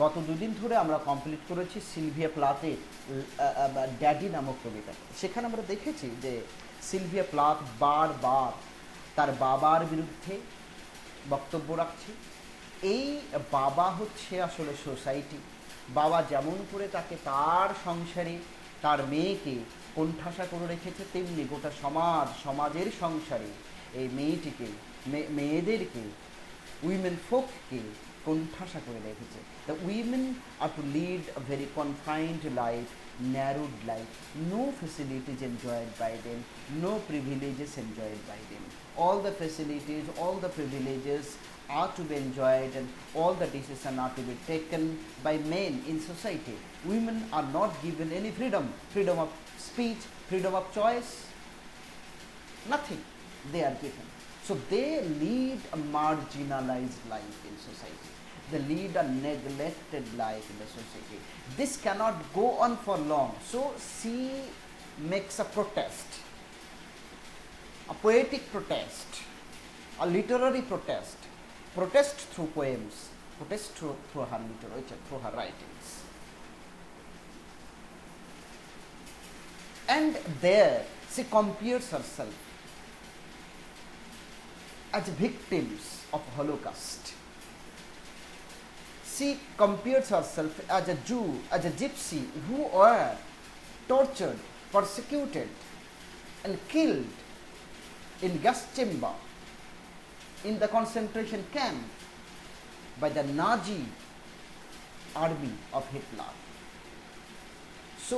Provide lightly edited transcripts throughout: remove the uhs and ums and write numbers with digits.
গত দুদিন ধরে আমরা কমপ্লিট করেছি সিলভিয়া প্লাথের ড্যাডি নামক কবিতা। সেখানে আমরা দেখেছি যে সিলভিয়া প্লাথ বারবার তার বাবার বিরুদ্ধে বক্তব্য রাখছে। এই বাবা হচ্ছে আসলে সোসাইটি। বাবা যেমন করে তাকে তার সংসারে তার মেয়েকে কোণঠাসা করে রেখেছে, তেমনি গোটা সমাজের সংসারে এই মেয়েটিকে মেয়েদেরকে উইমেন ফোককে কোণঠাসা করে রেখেছে। The women are to lead a very confined life, narrowed life, no facilities enjoyed by them, no privileges enjoyed by them. All the facilities, all the privileges are to be enjoyed, and all the decisions are to be taken by men in society. Women are not given any freedom of speech, freedom of choice, nothing they are given. So they lead a marginalized life in society. They lead a neglected life in the society. This cannot go on for long. So she makes a protest, a poetic protest, a literary protest through poems, protest through her literature, through her writings. And there she compares herself as victims of Holocaust. She compares herself as a Jew, as a gypsy who were tortured, persecuted, and killed in gas chamber in the concentration camp by the Nazi army of Hitler. So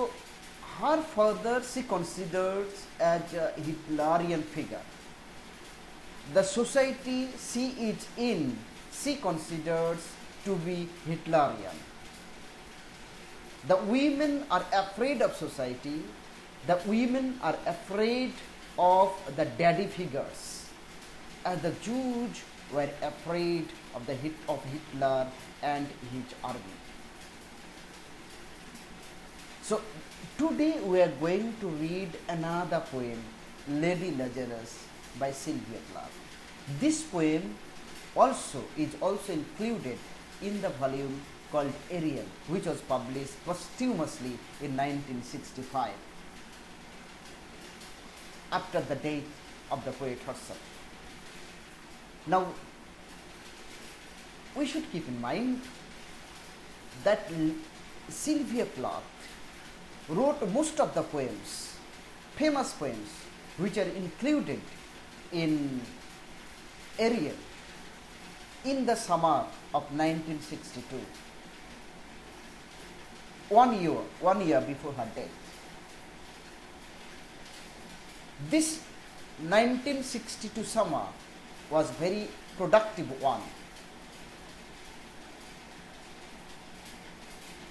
her father she considers as a Hitlerian figure. The society she is in, she considers to be Hitlerian. The women are afraid of society. The women are afraid of the daddy figures, as the Jews were afraid of Hitler and his army. So today we are going to read another poem, Lady Lazarus by Sylvia Plath. This poem is also included in the volume called Ariel, which was published posthumously in 1965 after the death of the poet herself. Now, we should keep in mind that Sylvia Plath wrote most of the poems, famous poems, which are included in Ariel in the summer of 1962, one year before her death. This 1962 summer was very productive one,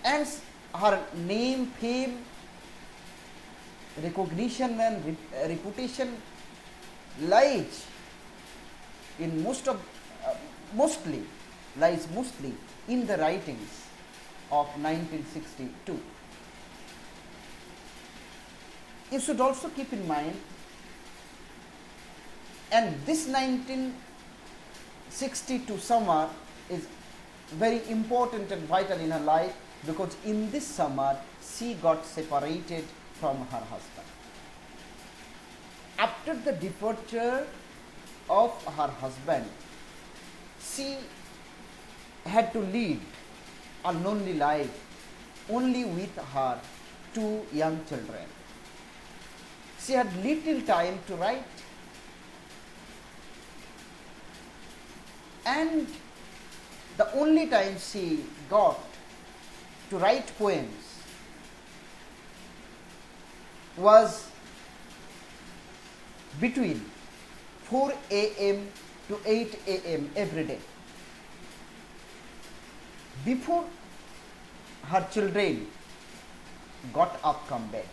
and her name, fame, recognition and reputation lies in mostly in the writings of 1962. You should also keep in mind, and this 1962 summer is very important and vital in her life, because in this summer she got separated from her husband. After the departure of her husband, she had to lead a lonely life only with her two young children. She had little time to write, and the only time she got to write poems was between 4 a.m. to 8 a.m. every day, before her children got up from bed.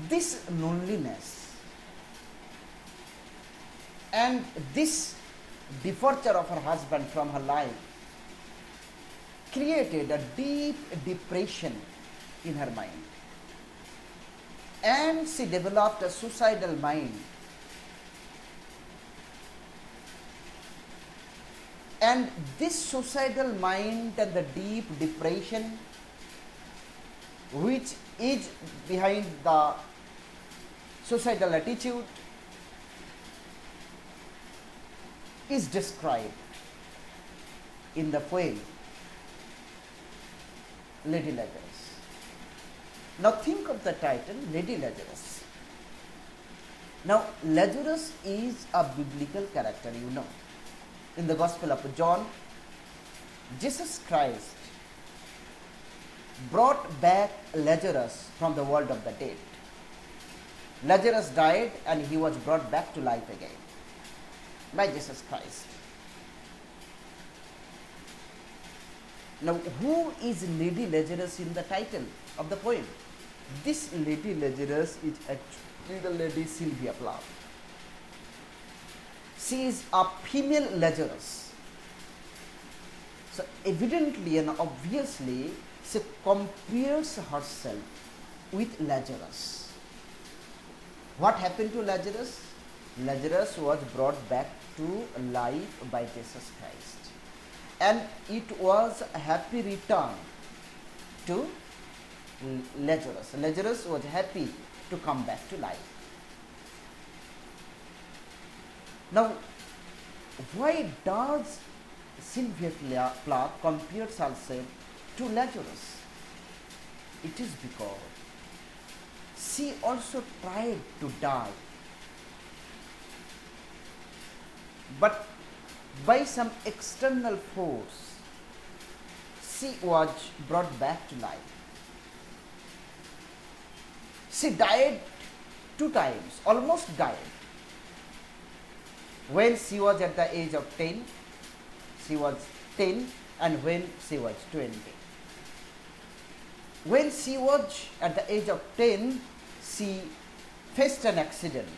This loneliness and this departure of her husband from her life created a deep depression in her mind, and she developed a suicidal mind. And this suicidal mind and the deep depression which is behind the suicidal attitude is described in the poem Lady Lazarus. Now think of the title, Lady Lazarus. Now Lazarus is a biblical character, you know. In the Gospel of John, Jesus Christ brought back Lazarus from the world of the dead. Lazarus died and he was brought back to life again by Jesus Christ. Now, who is Lady Lazarus in the title of the poem? This Lady Lazarus is actually the Lady Sylvia Plath. She is a female Lazarus. So, evidently and obviously, she compares herself with Lazarus. What happened to Lazarus? Lazarus was brought back to life by Jesus Christ. And it was a happy return to Lazarus. Lazarus was happy to come back to life. Now, why does Sylvia Plath compare herself to Lazarus? It is because she also tried to die, but by some external force, she was brought back to life. She died 2 times, almost died. When she was at the age of 10, she was 10, and when she was 20. When she was at the age of 10, she faced an accident,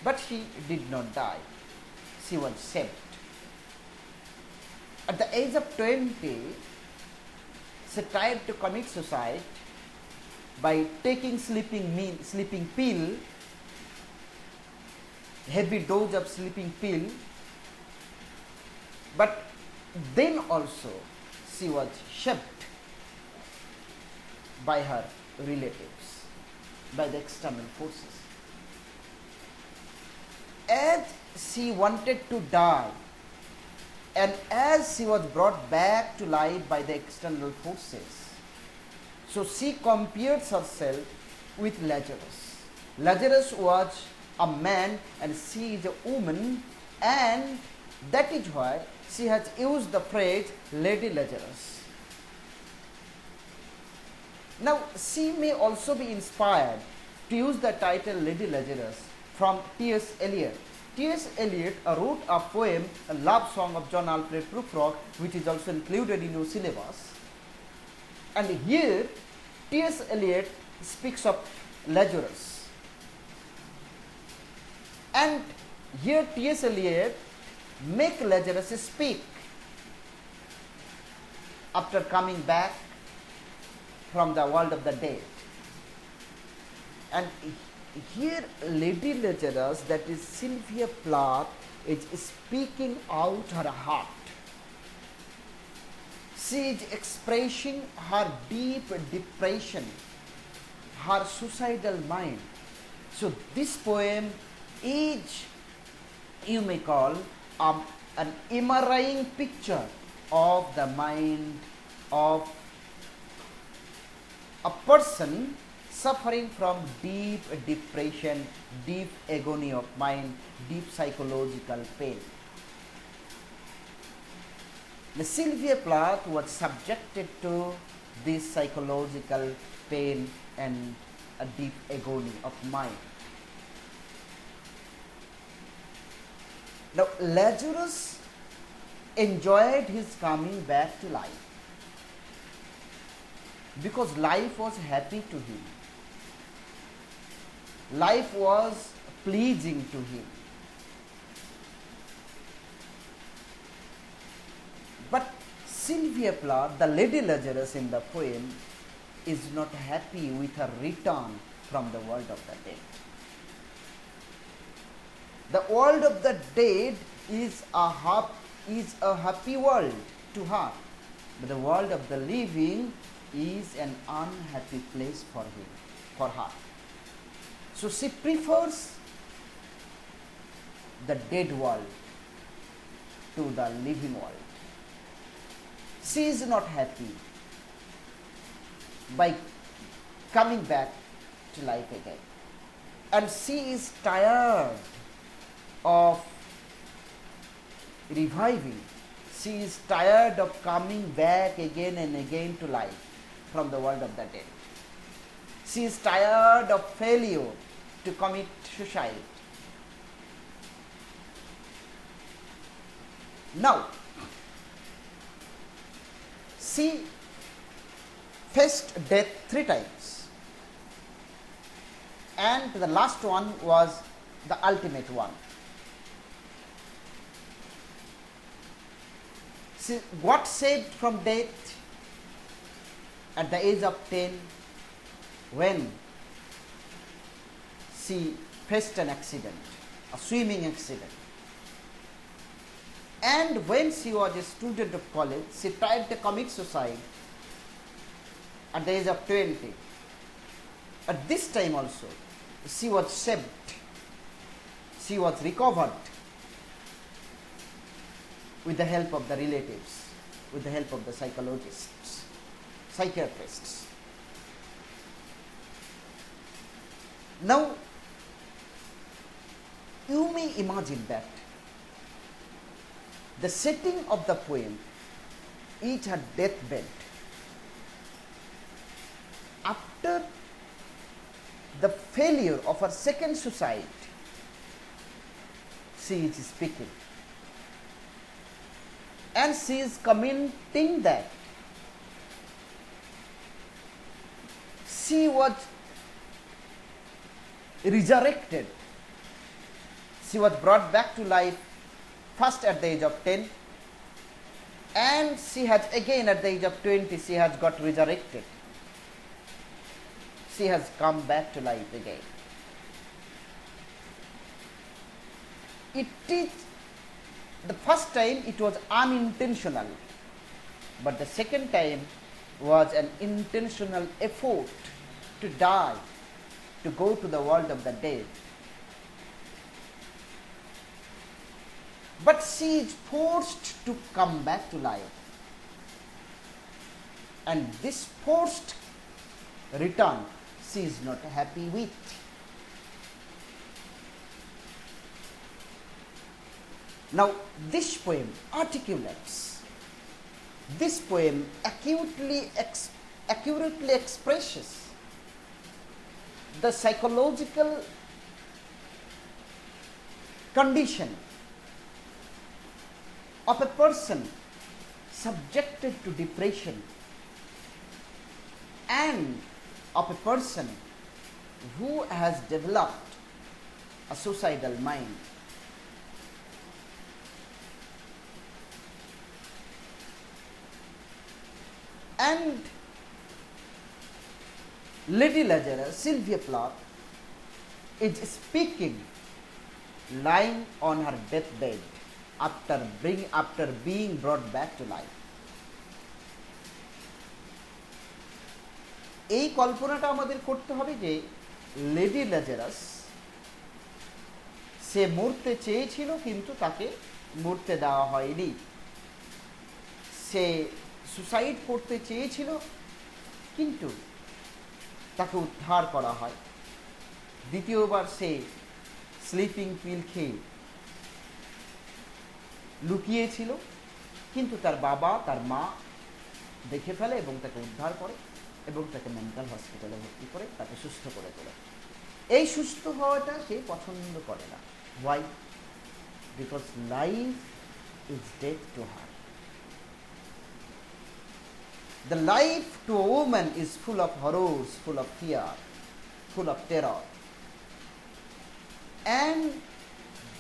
but she did not die. She was saved. At the age of 20, she tried to commit suicide by taking sleeping pill, heavy dose of sleeping pill, but then also she was shot by her relatives, by the external forces. As she wanted to die, and as she was brought back to life by the external forces, so she compared herself with Lazarus. Lazarus was a man and she is a woman, and that is why she has used the phrase Lady Lazarus. Now, she may also be inspired to use the title Lady Lazarus from T.S. Eliot. T.S. Eliot wrote a poem, a love song of John Alfred Prufrock, which is also included in your syllabus. And here, T.S. Eliot speaks of Lazarus. And here T.S. Eliot make Lazarus speak after coming back from the world of the dead. And here Lady Lazarus, that is Sylvia Plath, is speaking out her heart. She is expressing her deep depression, her suicidal mind. So this poem is, you may call, an MRIing picture of the mind of a person suffering from deep depression, deep agony of mind, deep psychological pain. The Sylvia Plath was subjected to this psychological pain and a deep agony of mind. Now, Lazarus enjoyed his coming back to life because life was happy to him. Life was pleasing to him. But Sylvia Plath, the Lady Lazarus in the poem, is not happy with her return from the world of the dead. The world of the dead is a happy world to her, but the world of the living is an unhappy place for her. So she prefers the dead world to the living world. She is not happy by coming back to life again, and she is tired of reviving. She is tired of coming back again and again to life from the world of the dead. She is tired of failure to commit suicide. Now, she faced death 3 times, and the last one was the ultimate one. She got saved from death at the age of 10 when she faced an accident, a swimming accident. And when she was a student of college, she tried to commit suicide at the age of 20. At this time also, she was saved. She was recovered with the help of the relatives, with the help of the psychologists, psychiatrists. Now, you may imagine that the setting of the poem is her deathbed. After the failure of her second suicide, she is speaking. And she is commenting that she was resurrected. She was brought back to life first at the age of 10, and she has again at the age of 20, she has got resurrected. She has come back to life again. It is the first time it was unintentional, but the second time was an intentional effort to die, to go to the world of the dead. But she is forced to come back to life. And this forced return she is not happy with. Now, this poem articulates, this poem accurately expresses the psychological condition of a person subjected to depression and of a person who has developed a suicidal mind. And Lady Lazarus, Sylvia Plath, is speaking lying on her deathbed after being brought back to life. এই কল্পনাটা আমাদের করতে হবে যে lady Lazarus সে মরতে চেয়েছিল কিন্তু তাকে মরতে দেওয়া হয়নি। সে সুসাইড করতে চেয়েছিল কিন্তু তাকে উদ্ধার করা হয়। দ্বিতীয়বার সে স্লিপিং পিল খেয়ে লুকিয়েছিল কিন্তু তার বাবা তার মা দেখে ফেলে এবং তাকে উদ্ধার করে এবং তাকে মেন্টাল হসপিটালে ভর্তি করে তাকে সুস্থ করে তোলে। এই সুস্থ হওয়াটা সে পছন্দ করে না। Why? Because life is death to her. The life to a woman is full of horrors, full of fear, full of terror. And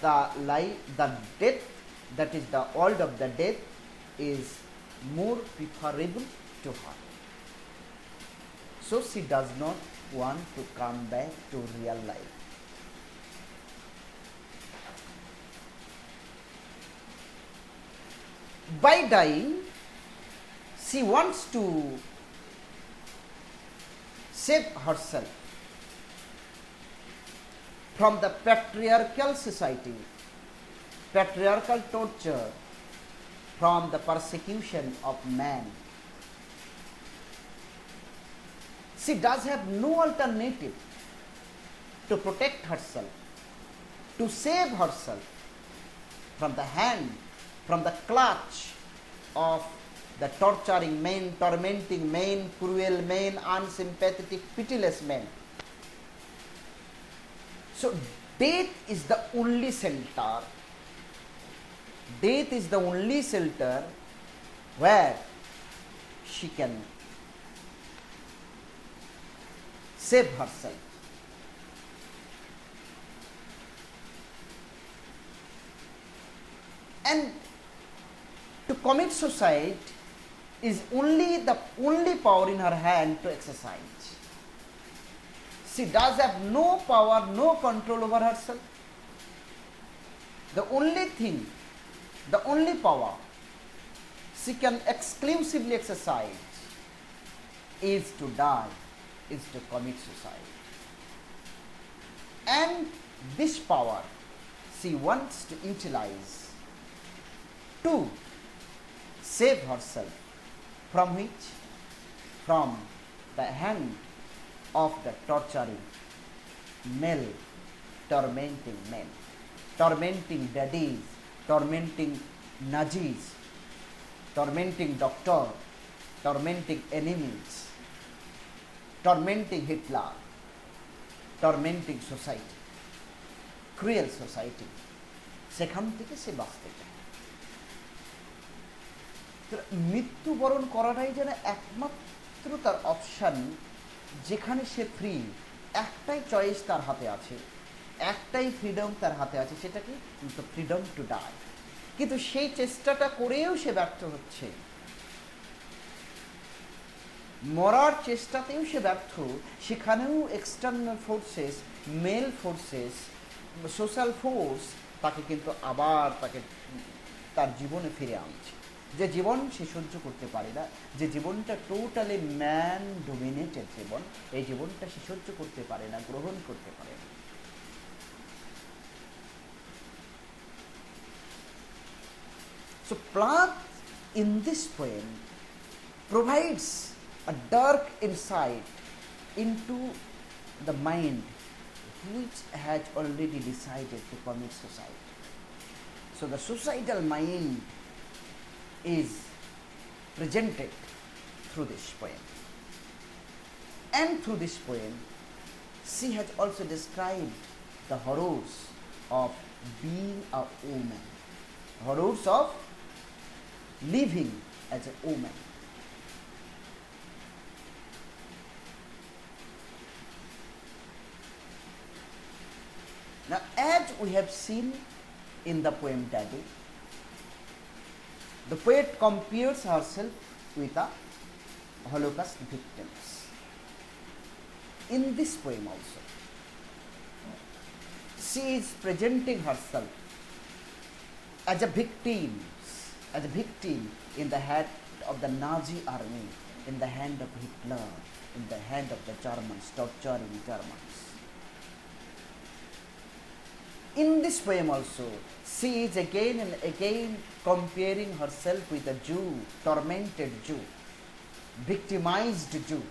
the death, that is the world of the death, is more preferable to her. So she does not want to come back to real life. By dying, she wants to save herself from the patriarchal society, patriarchal torture, from the persecution of man. She does have no alternative to protect herself, to save herself from the hand, from the clutch of the torturing men, tormenting men, cruel men, unsympathetic, pitiless men. So, death is the only shelter. Death is the only shelter where she can save herself. And to commit suicide is the only power in her hand to exercise. She does have no power, no control over herself. The only thing, the only power she can exclusively exercise is to die, is to commit suicide. And this power she wants to utilize to save herself from which? From the hand of the torturing male, tormenting men, tormenting daddies, tormenting Nazis, tormenting doctor, tormenting enemies, tormenting Hitler, tormenting society, cruel society. সেখান থেকে সে বাঁচতে চায়। মৃত্যুবরণ করাটাই যেন একমাত্র তার option, যেখানে সে ফ্রি। একটাই চয়েস তার হাতে আছে, একটাই ফ্রিডম তার হাতে আছে, সেটা কি? Freedom to die. কিন্তু সেই চেষ্টাটা করেও সে ব্যর্থ হচ্ছে, মরার চেষ্টাতেও সে ব্যর্থ। সেখানেও external forces, male forces, social force তাকে কিন্তু আবার তার জীবনে ফিরে আনছে। যে জীবন সে সহ্য করতে পারে না, যে জীবনটা টোটালি ম্যান ডোমিনেটেড জীবন, এই জীবনটা সে সহ্য করতে পারে না, গ্রহণ করতে পারে না। So Plath in this poem provides a dark insight into the mind which has already decided to commit suicide. So the suicidal mind is presented through this poem. And through this poem, she has also described the horrors of being a woman, horrors of living as a woman. Now, as we have seen in the poem Daddy, the poet compares herself with a Holocaust victims. In this poem also, she is presenting herself as a victim in the hand of the Nazi army, in the hand of Hitler, in the hand of the Germans, torturing Germans. In this poem also, she is again and again comparing herself with a Jew, tormented Jew, victimized Jew.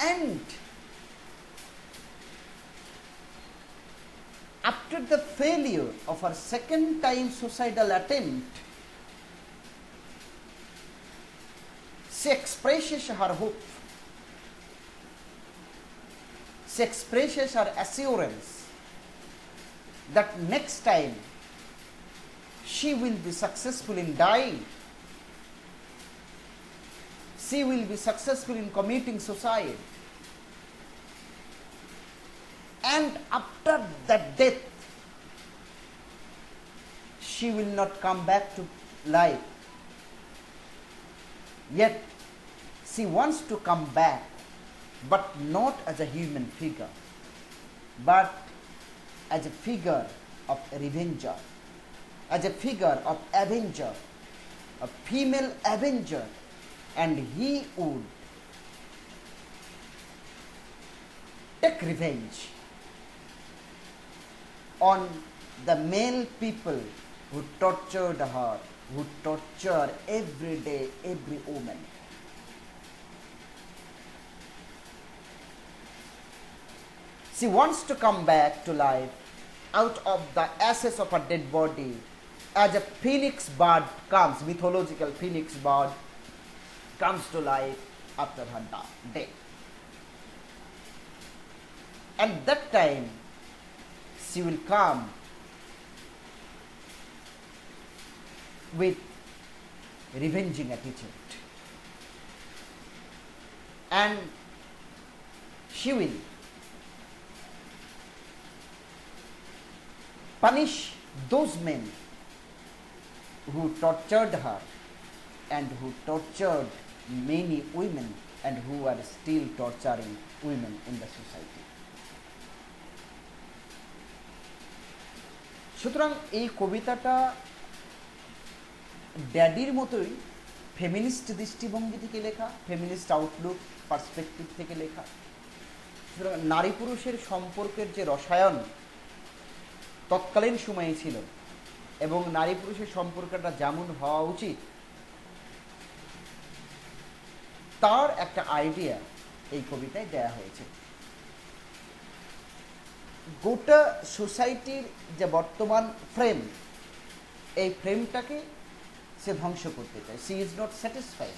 And after the failure of her second time suicidal attempt, she expresses her hope. She expresses her assurance that next time she will be successful in dying. She will be successful in committing suicide. And after that death, she will not come back to life. Yet, she wants to come back, but not as a human figure, but as a figure of a revenger, as a figure of avenger, a female avenger, and he would take revenge on the male people who tortured her, who torture every day every woman. She wants to come back to life out of the ashes of her dead body, as a phoenix bird comes, mythological phoenix bird comes to life after her death. And that time she will come with revenging attitude, and she will punish those men who tortured her and who tortured many women and who are still torturing women in the society. সুতরাং এই কবিতাটা ড্যাডির মতোই feminist দৃষ্টিভঙ্গি থেকে লেখা, feminist Outlook perspective থেকে লেখা। সুতরাং নারী পুরুষের সম্পর্কের যে রসায়ন তৎকালীন সময়ে ছিল এবং নারী পুরুষের সম্পর্কটা যেমন হওয়া উচিত তার একটা আইডিয়া এই কবিতায় দেয়া হয়েছে। গোটা সোসাইটির যে বর্তমান ফ্রেম, এই ফ্রেমটাকে সে ধ্বংস করতে চায়। She is not satisfied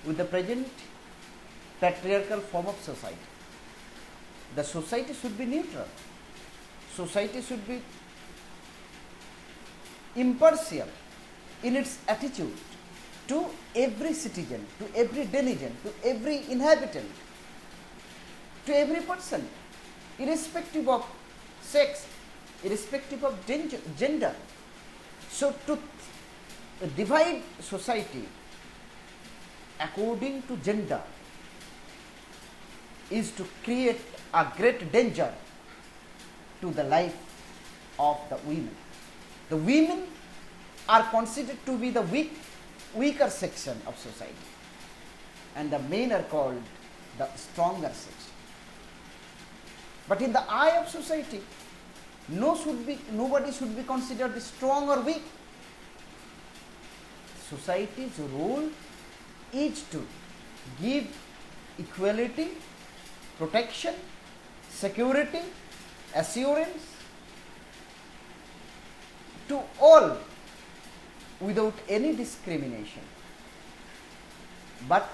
with the present patriarchal form of society. The society should be neutral, society should be impartial in its attitude to every citizen, to every denizen, to every inhabitant, to every person, irrespective of sex, irrespective of gender. So to divide society according to gender is to create a great danger to the life of the women. The women are considered to be the weaker section of society, and the men are called the stronger section. But in the eye of society, nobody should be considered strong or weak. Society's role is to give equality, protection, security, assurance to all without any discrimination. But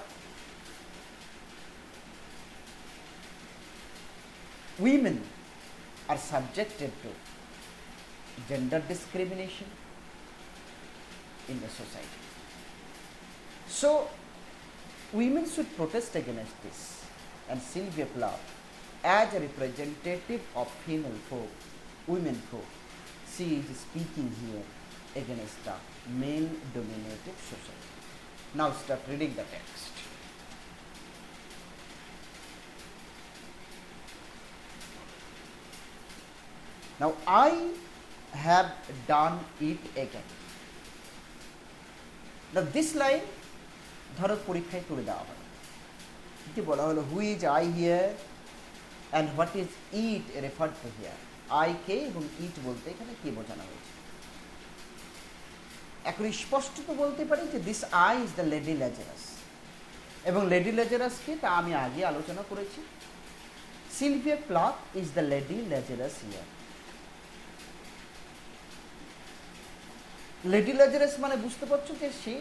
women are subjected to gender discrimination in the society. So women should protest against this, and Sylvia Plath, as a representative of female folk, women folk, she is speaking here against a male-dominated society. Now start reading the text. Now I have done it again. Now this line ধরো পরীক্ষায় তুলে দেওয়া হয়, কি বলা হলো, who is I here and what is it referred to here. I কে এবং ইট বলতে এখানে কি বোঝানো হয়েছে। এখন স্পষ্টত বলতে পারি যে this I is the lady Lazarus, এবং লেডি ল্যাজারাস কে তা আমি আগে আলোচনা করেছি। Sylvia Plath is the lady Lazarus here. Lady Lazarus মানে বুঝতে পারছো যে সে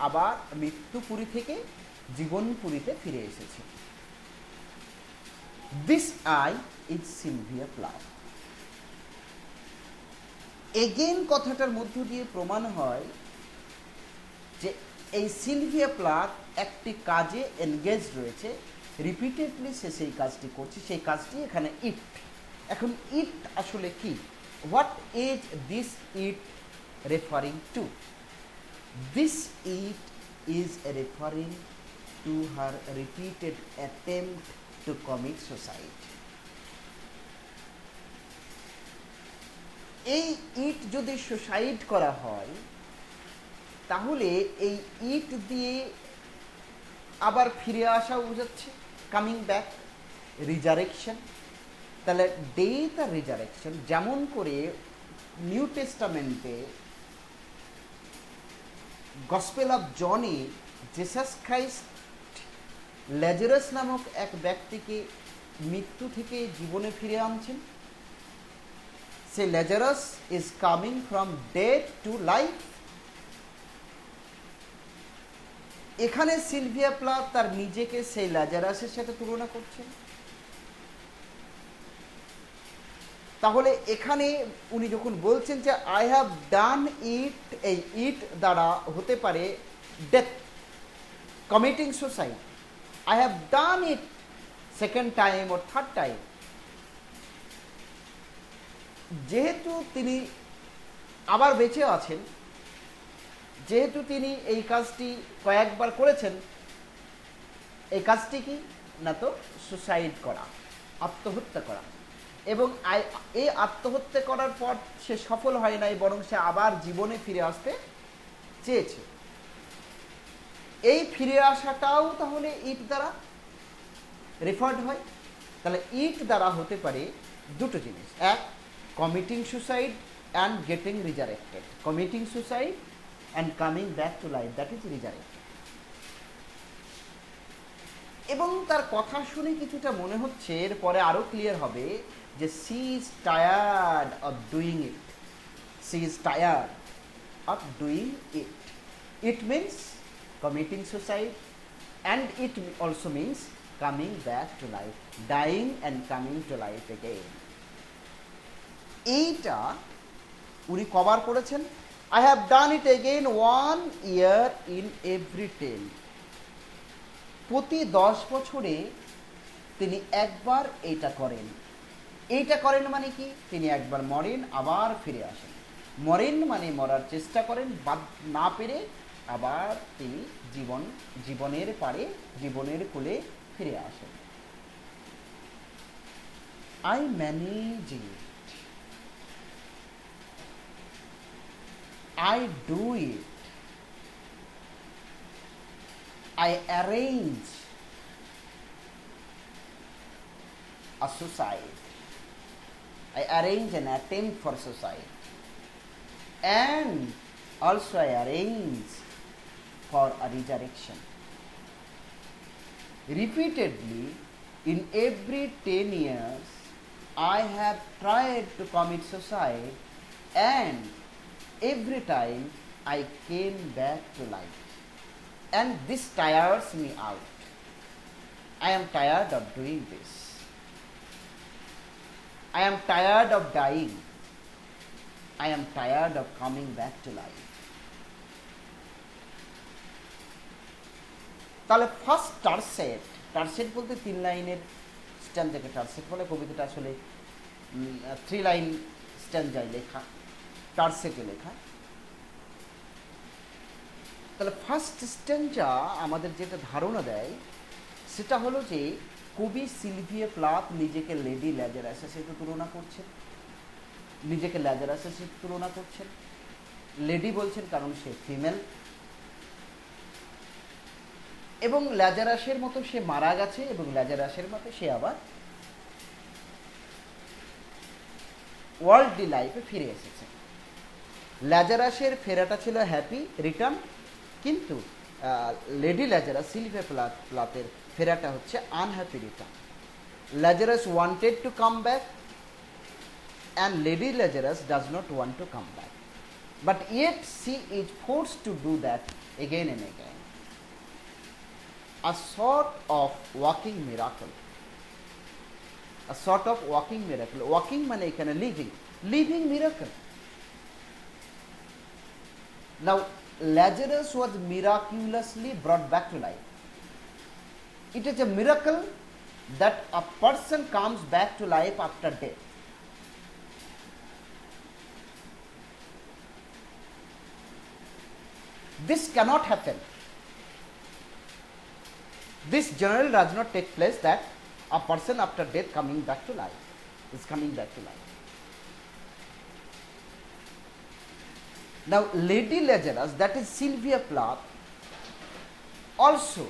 আবার মৃত্যুপুরী থেকে জীবনপুরীতে ফিরে এসেছে। This I is Sylvia Plath. Again কথাটার মধ্য দিয়ে প্রমাণ হয় যে এই সিলভিয়া প্লাথ একটি কাজে এনগেজ রয়েছে, রিপিটেডলি সে সেই কাজটি করছে, সেই কাজটি এখানে ইট। এখন ইট আসলে কি? What is this it referring two? This it is referring to her repeated attempt to commit suicide. এই ইট যদি সুসাইড করা হয় তাহলে এই ইট দিয়ে আবার ফিরে আসা বোঝাচ্ছে, কামিং ব্যাক, রিজারেকশন। তাহলে ডেথ আর রিজারেকশন, যেমন করে নিউ টেস্টামেন্টে গসপেল অফ জনে জেসাস খ্রাইস্ট ল্যাজারাস নামক এক ব্যক্তিকে মৃত্যু থেকে জীবনে ফিরে আনছেন, সে Lazarus is coming from death to life. এখানে সিলভিয়া প্লাথ তার নিজেকে সেই ল্যাজারাসের সাথে তুলনা করছেন। তাহলে এখানে উনি যখন বলছেন যে আই হ্যাভ ডান ইট, এই ইট দ্বারা হতে পারে death, committing suicide, I have done it second time or third time. যেহেতু তিনি আবার বেঁচে আছেন, যেহেতু তিনি এই কাজটি কয়েকবার করেছেন, এই কাজটি কি না তো সুসাইড করা, আত্মহত্যা করা। এবং এই আত্মহত্যা করার পর সে সফল হয় নাই, বরং সে আবার জীবনে ফিরে আসতে চেয়েছে। এই ফিরে আসাটাও তাহলে ইট দ্বারা রেফার্ড হয়। তাহলে ইট দ্বারা হতে পারে দুটো জিনিস, এক committing suicide and getting resurrected, committing suicide and coming back to life, that is resurrected. এবং তার কথা শুনে কিছুটা মনে হচ্ছে এরপরে আরো ক্লিয়ার হবে যে she is tired of doing it, she is tired of doing it. It means committing suicide and it also means coming back to life, dying and coming to life again. এইটা উনি cover করেছেন। I have done it again 1 year in every 10. প্রতি 10 বছরে তিনি একবার এইটা করেন। এইটা করেন মানে কি? তিনি একবার মরেন, আবার ফিরে আসেন। মরেন মানে মরার চেষ্টা করেন, না পেরে আবার তিনি জীবনের পারে, জীবনের কোলে ফিরে আসেন। I manage it, I do it, I arrange a suicide, I arrange an attempt for suicide, and also I arrange for a resurrection. Repeatedly, in every 10 years, I have tried to commit suicide, and every time I came back to life. And this tires me out. I am tired of doing this. I am tired of dying. I am tired of coming back to life. তাহলে first টার্সেট, টার্সেট বলতে 3 লাইনের স্ট্যান্জাকে টার্সেট বলে। কবিতাটা আসলে 3 line স্ট্যান্জায় লেখা, টার্সেটে লেখা। তাহলে first স্ট্যান্জা আমাদের যেটা ধারণা দেয় সেটা হলো যে কবি সিলভিয়া প্লাথ নিজেকে লেডি ল্যাজারাসের সাথে তুলনা করছেন, নিজেকে ল্যাজারাসের সাথে তুলনা করছেন। লেডি বলছেন কারণ সে ফিমেল, এবং ল্যাজারাসের মতো সে মারা গেছে, এবং ল্যাজারাসের মতো সে আবার ওয়ার্ল্ডলি লাইফে ফিরে এসেছে। ল্যাজারাসের ফেরাটা ছিল হ্যাপি রিটার্ন, কিন্তু লেডি ল্যাজারাস, সিলভিয়া প্লাথের ফেরাটা হচ্ছে unhappy return. Lazarus wanted to come back and Lady Lazarus does not want to come back, but yet she is forced to do that again and again. A sort of walking miracle, a sort of walking miracle. Walking মানে এখানে living miracle. Now Lazarus was miraculously brought back to life. It is a miracle that a person comes back to life after death. This cannot happen. This generally does not take place, that a person after death coming back to life is coming back to life. Now, Lady Lazarus, that is Sylvia Plath, also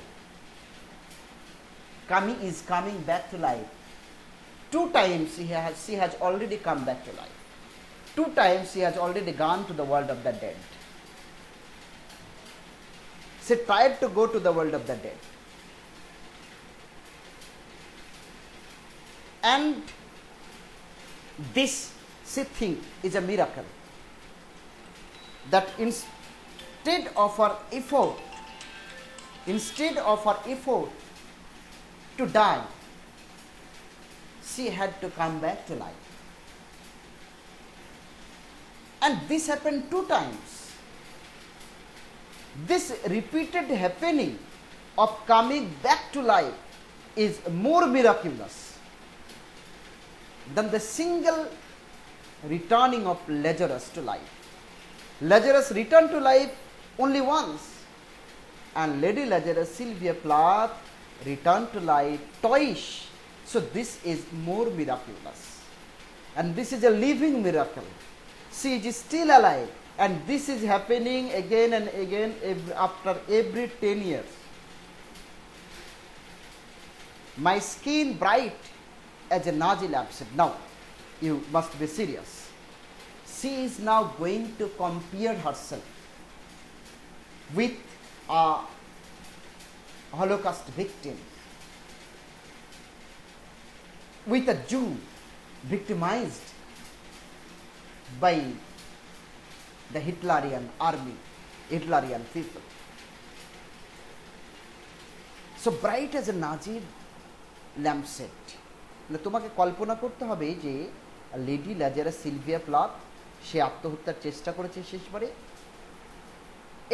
is coming back to life. 2 times she has already come back to life. 2 times she has already gone to the world of the dead. She tried to go to the world of the dead. And this, she thinks, is a miracle. That instead of her effort to die, she had to come back to life. And this happened 2 times. This repeated happening of coming back to life is more miraculous than the single returning of Lazarus to life. Lazarus returned to life only once, and Lady Lazarus, Sylvia Plath, returned to life twice. So this is more miraculous, and this is a living miracle. She is still alive, and this is happening again and again after every 10 years. My skin bright as a Nazi lampshade. Now, you must be serious. She is now going to compare herself with a Holocaust victim, with a Jew victimized by the Hitlerian army, Hitlerian people. So bright as a Nazi lampshade. তোমাকে কল্পনা করতে হবে যে lady Lazarus Sylvia Plath সে আত্মহত্যার চেষ্টা করেছে শেষবারে।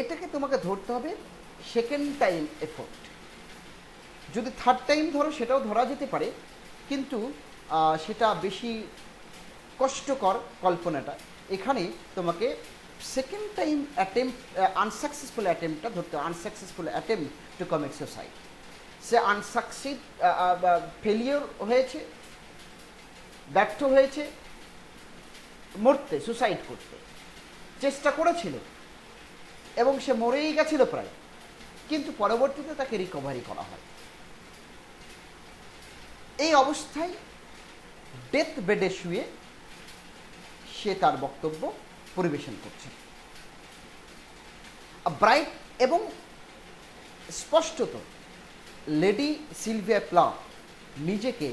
এটাকে তোমাকে ধরতে হবে সেকেন্ড টাইম এফোর্ট। যদি থার্ড টাইম ধরো সেটাও ধরা যেতে পারে, কিন্তু সেটা বেশি কষ্টকর কল্পনাটা। এখানে তোমাকে সেকেন্ড টাইম অ্যাটেম্প, আনসাকসেসফুল অ্যাটেম্পটা ধরতে হবে, unsuccessful attempt to commit suicide. Say failure হয়েছে, ব্যর্থ হয়েছে মরতে, সুসাইড করতে চেষ্টা করেছিল এবং সে মরেই গেছিল প্রায়, কিন্তু পরবর্তীতে তাকে রিকভারি করা হয়। এই অবস্থায় ডেথ বেডে শুয়ে সে তার বক্তব্য পরিবেশন করছে। ব্রাইট এবং স্পষ্টত লেডি সিলভিয়া প্লাথ নিজেকে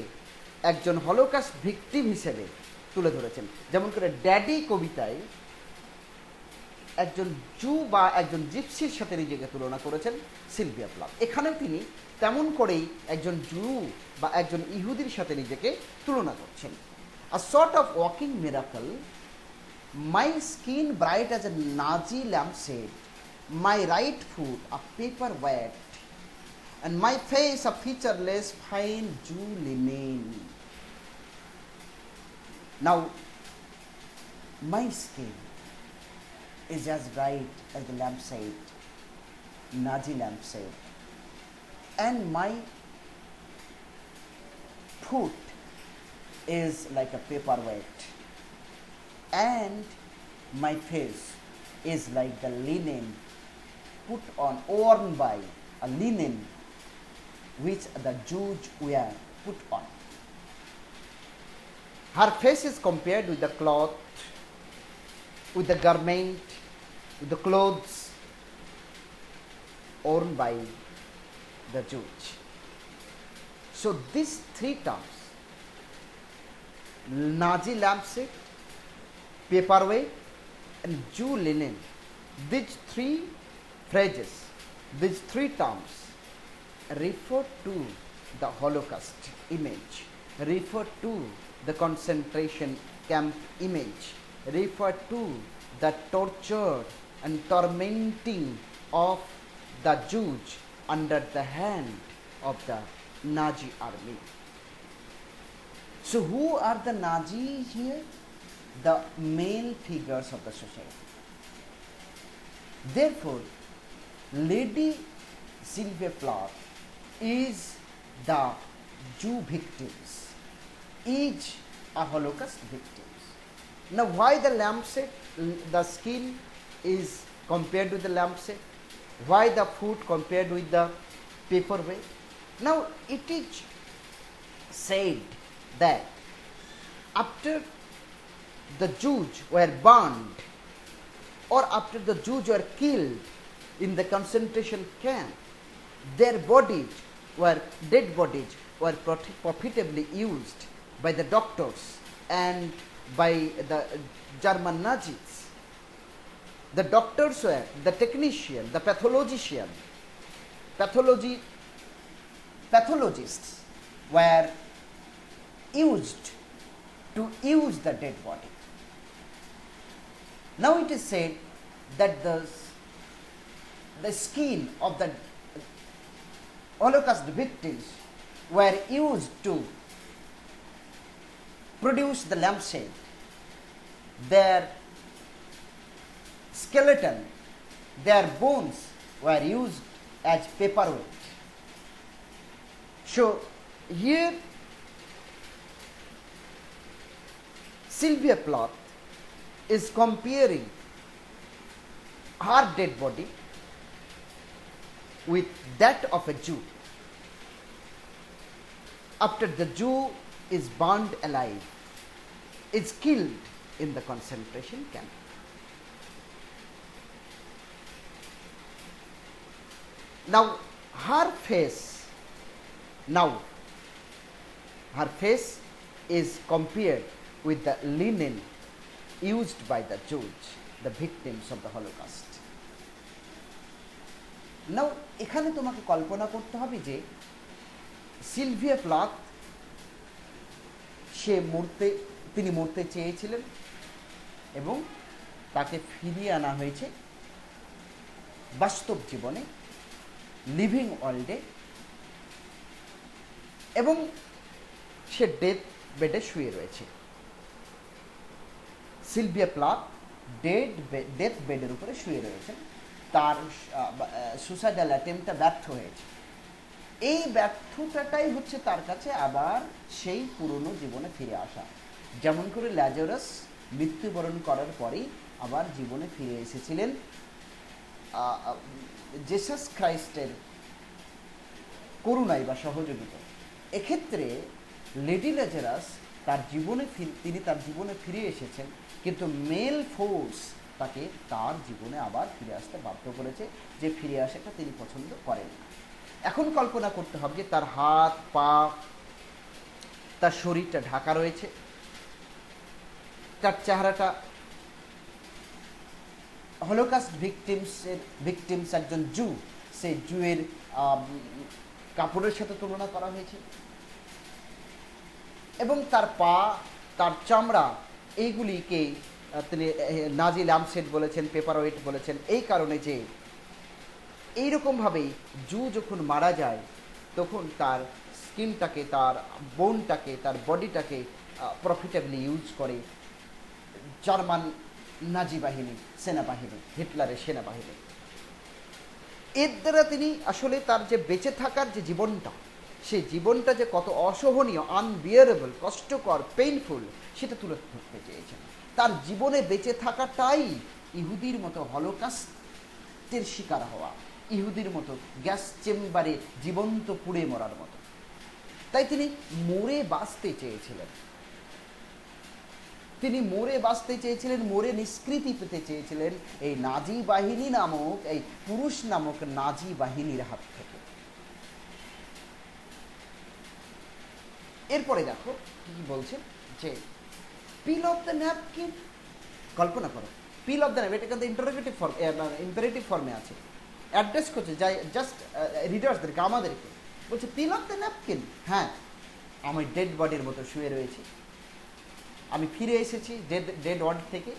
একজন হলোকাস্ট ভিকটিম হিসেবে তুলে ধরেছেন। যেমন করে ড্যাডি কবিতায় একজন জু বা একজন জিপসির সাথে নিজেকে তুলনা করেছেন সিলভিয়া প্লাথ, এখানেও তিনি তেমন করেই একজন জু বা একজন ইহুদির সাথে নিজেকে তুলনা করছেন। A sort of walking miracle, my skin bright as a Nazi lampshade, my right foot a paperweight, and my face a featureless fine Jew linen. Now, my skin is as bright as the lampshade, Nazi lampshade, and my foot is like a paperweight, and my face is like the linen put on, worn by a linen which the Jews were put on. Her face is compared with the cloth, with the garment, with the clothes worn by the Jews. So these 3 terms, Nazi lampshade, paperweight, and Jew linen, these 3 phrases, these 3 terms refer to the Holocaust image, refer to the concentration camp image, refer to the torture and tormenting of the Jews under the hand of the Nazi army. So who are the Nazis here? The male figures of the society. Therefore, Lady Sylvia Plath is the Jew victims, is a Holocaust victims. Now, why the lampshade, the skin is compared with the lampshade? Why the food compared with the paperweight? Now it is said that after the Jews were burned or after the Jews were killed in the concentration camp, their bodies were dead bodies were profitably used by the doctors and by the German Nazis. The doctors were, the technician, the pathologists were used to use the dead body. Now it is said that the skin of the Holocaust victims were used to produce the lampshade. Their skeleton, their bones were used as paperweight. So here Sylvia Plath is comparing her dead body with that of a Jew. After the Jew is burned alive, is killed in the concentration camp. Now her face is compared with the linen used by the Jews, the victims of the Holocaust. Now এখানে তোমাকে কল্পনা করতে হবে যে Sylvia Plath তিনি মরতে চেয়েছিলেন এবং তাকে ফিরিয়ে আনা হয়েছে বাস্তব জীবনে, লিভিং ওয়ার্ল্ডে, এবং সে ডেথ বেডে শুয়ে রয়েছে। সিলভিয়া প্লাথ ডেথ বেডের উপরে শুয়ে রয়েছেন, তার সুসাইডাল অ্যাটেম্পটা ব্যর্থ হয়েছে। এই ব্যর্থতাটাই হচ্ছে তার কাছে আবার সেই পুরনো জীবনে ফিরে আসা। যেমন করে ল্যাজারাস মৃত্যুবরণ করার পরেই আবার জীবনে ফিরে এসেছিলেন জেসাস খ্রাইস্টের করুণায় বা সহযোগিতা। এক্ষেত্রে লেডি ল্যাজারাস তিনি তার জীবনে ফিরে এসেছেন, কিন্তু মেল ফোর্স তাকে তার জীবনে আবার ফিরে আসতে বাধ্য করেছে, যে ফিরে আসাটা তিনি পছন্দ করেন না। এখন কল্পনা করতে হবে যে তার হাত পা, তার শরীরটা ঢাকা রয়েছে, তার চেহারাটা হলোকাস্ট ভিকটিমস একজন জু, সেই জুয়ের কাপড়ের সাথে তুলনা করা হয়েছে, এবং তার পা, তার চামড়া, এইগুলিকে তিনি নাজি ল্যাম্পশেড বলেছেন, পেপারওয়েট বলেছেন, এই কারণে যে এইরকমভাবেই জু যখন মারা যায় তখন তার স্কিনটাকে, তার বোনটাকে, তার বডিটাকে প্রফিটেবলি ইউজ করে জার্মান নাজি বাহিনী, সেনাবাহিনী, হিটলারের সেনাবাহিনী। এর দ্বারা তিনি আসলে তার যে বেঁচে থাকার যে জীবনটা, সেই জীবনটা যে কত অসহনীয়, আনবিয়ারেবল, কষ্টকর, পেইনফুল, সেটা তুলে ধরতে চেয়েছেন। তার জীবনে বেঁচে থাকাটাই ইহুদির মতো হলোকাস্টের শিকার হওয়া, ইহুদির মতো গ্যাস চেম্বারে জীবন্ত পুড়ে মরার মতো। তাই তিনি মরে বাঁচতে চেয়েছিলেন, মরে নিষ্কৃতি পেতে চেয়েছিলেন এই নাজি বাহিনী নামক, এই পুরুষ নামক নাজি বাহিনীর হাত থেকে। এরপরে দেখো কি বলছে, যে পিল অফ দ্য ন্যাপকিন, কল্পনা করো, পিল অফ দ্য ন্যাপকিন, এটা কিন্তু ইন্টারোগেটিভ ফর্ম, ইম্পারেটিভ ফর্মে আছে, অ্যাড্রেস করছে যাই জাস্ট রিডার্সদেরকে, আমাদেরকে বলছে পিল অফ দ্য ন্যাপকিন। হ্যাঁ, আমি ডেড বডির মতো শুয়ে রয়েছি, আমি ফিরে এসেছি ডেড ওয়ার্ড থেকে।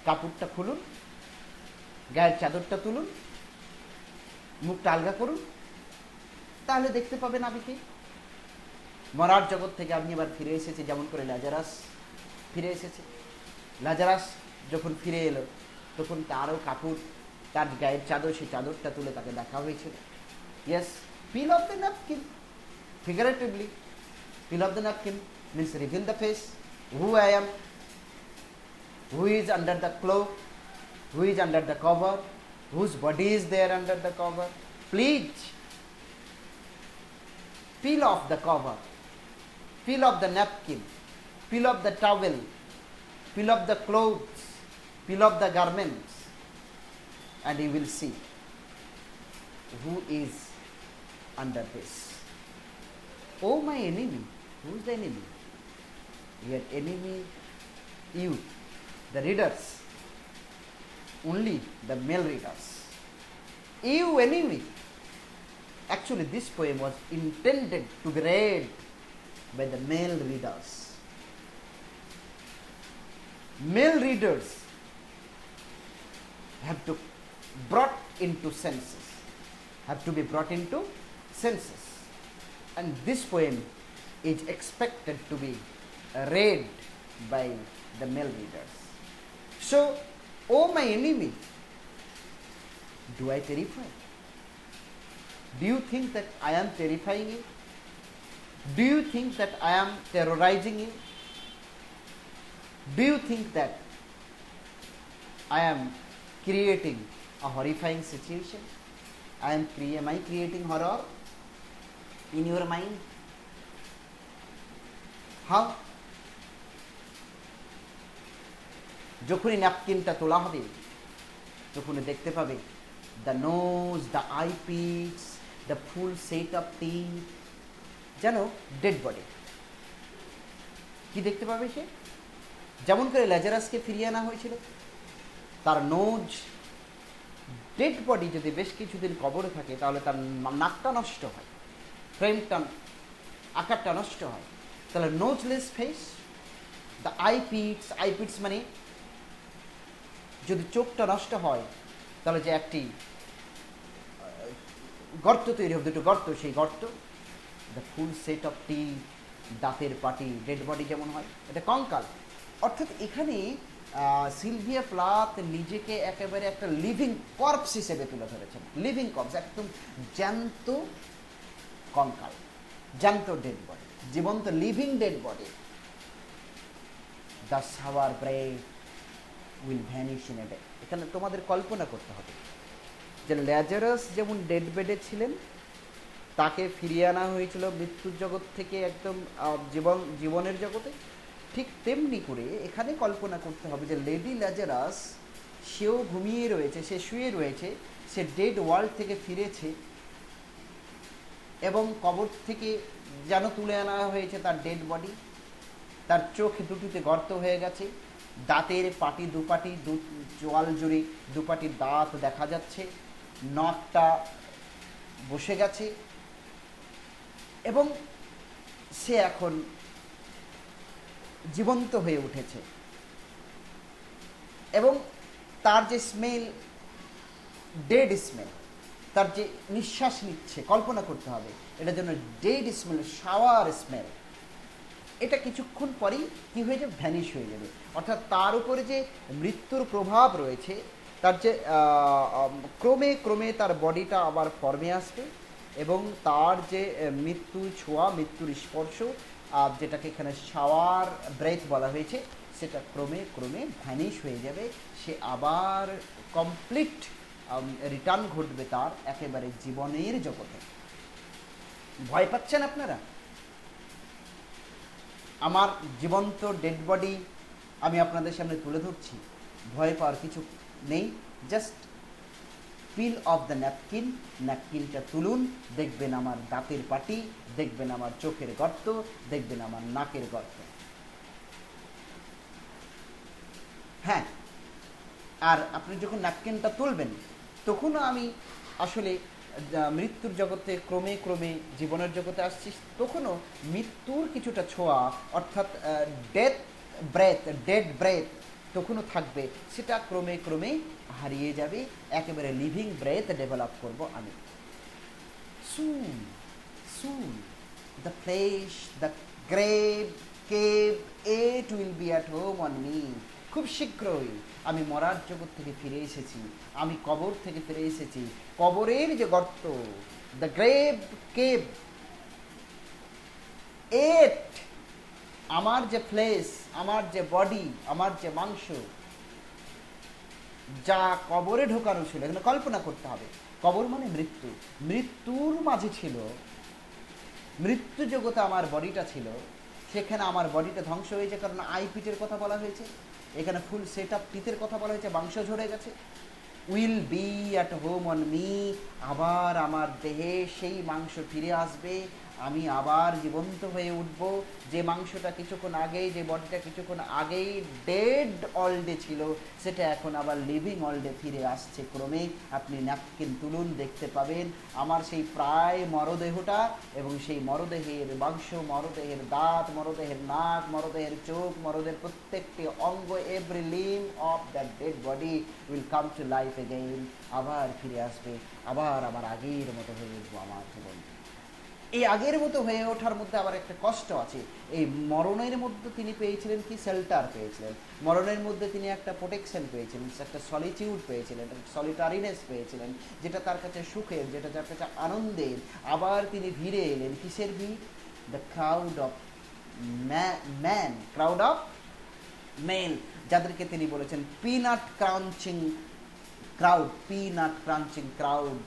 কাপড়টা খুলুন, গায়ের চাদরটা তুলুন, মুখটা আলগা করুন, তাহলে দেখতে পাবেন আমি কি মরার জগৎ থেকে আপনি এবার ফিরে এসেছি। যেমন করে ল্যাজারাস ফিরে এসেছে। ল্যাজারাস যখন ফিরে এলো তখন তারও কাপড়, তার গায়ের চাদর, সেই চাদরটা তুলে তাকে দেখা হয়েছিল। Yes, peel off the napkin, figuratively peel off the napkin means reveal the face, who I am, who is under the cloak, who is under the cover, whose body is there under the cover. Please peel off the cover, peel off the napkin, peel off the towel, peel off the clothes, peel off the garments, and you will see who is under this. Oh my enemy. Who is the enemy? Your enemy, you, the readers, only the male readers. You enemy. Actually, this poem was intended to be read by the male readers. Male readers have to brought into senses, have to be brought into senses, and this poem is expected to be read by the male readers. So, oh my enemy, do I terrify? Do you think that I am terrifying you? Do you think that I am terrorizing you? Do you think that I am creating a horrifying situation? Am I creating horror in your mind? How? যখনই ন্যাপকিনটা তোলা হবে, যখনই দেখতে পাবে the nose, the eye pits, the full set of teeth, যেন dead body. কি দেখতে পাবে সে? যেমন করে ল্যাজারাসকে ফিরিয়ে আনা হয়েছিল, তার নোজ, ডেড বডি যদি বেশ কিছুদিন কবরে থাকে তাহলে তার নাকটা নষ্ট হয়, ফ্রেমটা, আকারটা নষ্ট হয়, তাহলে নোজলেস ফেস। দ্য আই পিটস মানে যদি চোখটা নষ্ট হয় তাহলে যে একটি গর্ত তৈরি হবে, দুটো গর্ত, সেই গর্ত। দ্য ফুল সেট অফ টি, দাঁতের পাটি, ডেড বডি যেমন হয়, এটা কঙ্কাল। অর্থাৎ এখানে সিলভিয়া প্লাথ নিজেকে একেবারে একটা লিভিং কর্পস হিসেবে তুলে ধরেছেন। লিভিং কর্পস, একদম জ্যান্ত কঙ্কাল, জ্যান্ত ডেড বডি, জীবন্ত living dead body. The sour breath will vanish in a day. এখানে তোমাদের কল্পনা করতে হবে যে ল্যাজারাস যেমন ডেড বেডে ছিলেন, তাকে ফিরিয়ে আনা হয়েছিল মৃত্যুর জগৎ থেকে একদম জীবনের জগতে, ঠিক তেমনি করে এখানে কল্পনা করতে হবে যে লেডি ল্যাজারাস সেও ঘুমিয়ে রয়েছে, সে শুয়ে রয়েছে, সে ডেড ওয়ার্ল্ড থেকে ফিরেছে এবং কবর থেকে যেন তুলে আনা হয়েছে তার ডেড বডি। তার চোখ দুটিতে গর্ত হয়ে গেছে, দাঁতের পাটি, দুপাটি, চোয়াল জুড়ে দুপাটি দাঁত দেখা যাচ্ছে, নখটা বসে গেছে এবং সে এখন জীবন্ত হয়ে উঠেছে। এবং তার যে স্মেল, ডেড স্মেল, তার যে নিঃশ্বাস নিচ্ছে, কল্পনা করতে হবে এটার জন্য ডেড স্মেল, শাওয়ার স্মেল, এটা কিছুক্ষণ পরেই কী হয়ে যাবে, ভ্যানিশ হয়ে যাবে। অর্থাৎ তার উপরে যে মৃত্যুর প্রভাব রয়েছে, তার যে ক্রমে ক্রমে তার বডিটা আবার ফর্মে আসবে এবং তার যে মৃত্যুর ছোঁয়া, মৃত্যুর স্পর্শ, যেটাকে এখানে শাওয়ার ব্রেথ বলা হয়েছে, সেটা ক্রমে ক্রমে ভ্যানিশ হয়ে যাবে। সে আবার কমপ্লিট রিটার্ন ঘটবে তার একেবারে জীবনের জগতে। ভয় পাচ্ছেন আপনারা? আমার জীবন্ত ডেড বডি আমি আপনাদের সামনে তুলে ধরছি, ভয় পাওয়ার কিছু নেই। Just peel off the napkin, ন্যাপকিনটা তুলুন, দেখবেন আমার দাঁতের পাটি, দেখবেন আমার চোখের গর্ত, দেখবেন আমার নাকের গর্ত। হ্যাঁ, আর আপনি যখন ন্যাপকিনটা তুলবেন তখনও আমি আসলে মৃত্যুর জগতে ক্রমে ক্রমে জীবনের জগতে আসছি, তখনও মৃত্যুর কিছুটা ছোঁয়া, অর্থাৎ ডেথ ব্রেথ, ডেড ব্রেথ তখনও থাকবে, সেটা ক্রমে ক্রমে হারিয়ে যাবে, একেবারে লিভিং ব্রেথ ডেভেলপ করব আমি। Soon soon the flesh, the grave, cave, it will be at home on me. খুব শীঘ্রই আমি মরার জগৎ থেকে ফিরে এসেছি, আমি কবর থেকে ফিরে এসেছি। কবরের যে গর্ত, দ্য গ্রেভ, কেভ, ইট, আমার যে ফ্লেশ, আমার যে বডি, আমার যে মাংস, যা কবরে ঢোকানো ছিল, এখানে কল্পনা করতে হবে, কবর মানে মৃত্যু, মৃত্যুর মাঝে ছিল, মৃত্যু জগতে আমার বডিটা ছিল, সেখানে আমার বডিটা ধ্বংস হয়েছে, কারণ আই পিটের কথা বলা হয়েছে, এখানে ফুল সেট আপ টিথের কথা বলা হয়েছে, মাংস ঝরে গেছে। Will be at home on me, আবার আমার দেহে সেই মাংস ফিরে আসবে, আমি আবার জীবন্ত হয়ে উঠব। যে মাংসটা কিছুক্ষণ আগেই, যে বডিটা কিছুক্ষণ আগেই ডেড অলডে ছিল, সেটা এখন আবার লিভিং অলডে ফিরে আসছে ক্রমে। আপনি ন্যাপকিন তুলুন, দেখতে পাবেন আমার সেই প্রায় মরদেহটা, এবং সেই মরদেহের মাংস, মরদেহের দাঁত, মরদেহের নাক, মরদেহের চোখ, মরদেহের প্রত্যেকটি অঙ্গ, every limb of that dead body will come to life again, আবার ফিরে আসবে, আবার আমার আগের মতো হয়ে উঠবো আমার জীবন। এই আগের মতো হয়ে ওঠার মধ্যে আবার একটা কষ্ট আছে। এই মরণের মধ্যে তিনি পেয়েছিলেন কি? শেল্টার পেয়েছিলেন, মরণের মধ্যে তিনি একটা প্রোটেকশন পেয়েছিলেন, একটা সলিটিউড পেয়েছিলেন, একটা সলিটারিনেস পেয়েছিলেন, যেটা তার কাছে সুখের, যেটা তার কাছে আনন্দের। আবার তিনি ভিড়ে এলেন, কিসের ভিড়? The crowd of man, crowd of male, যাদেরকে তিনি বলেছেন peanut crunching crowd, peanut crunching crowd,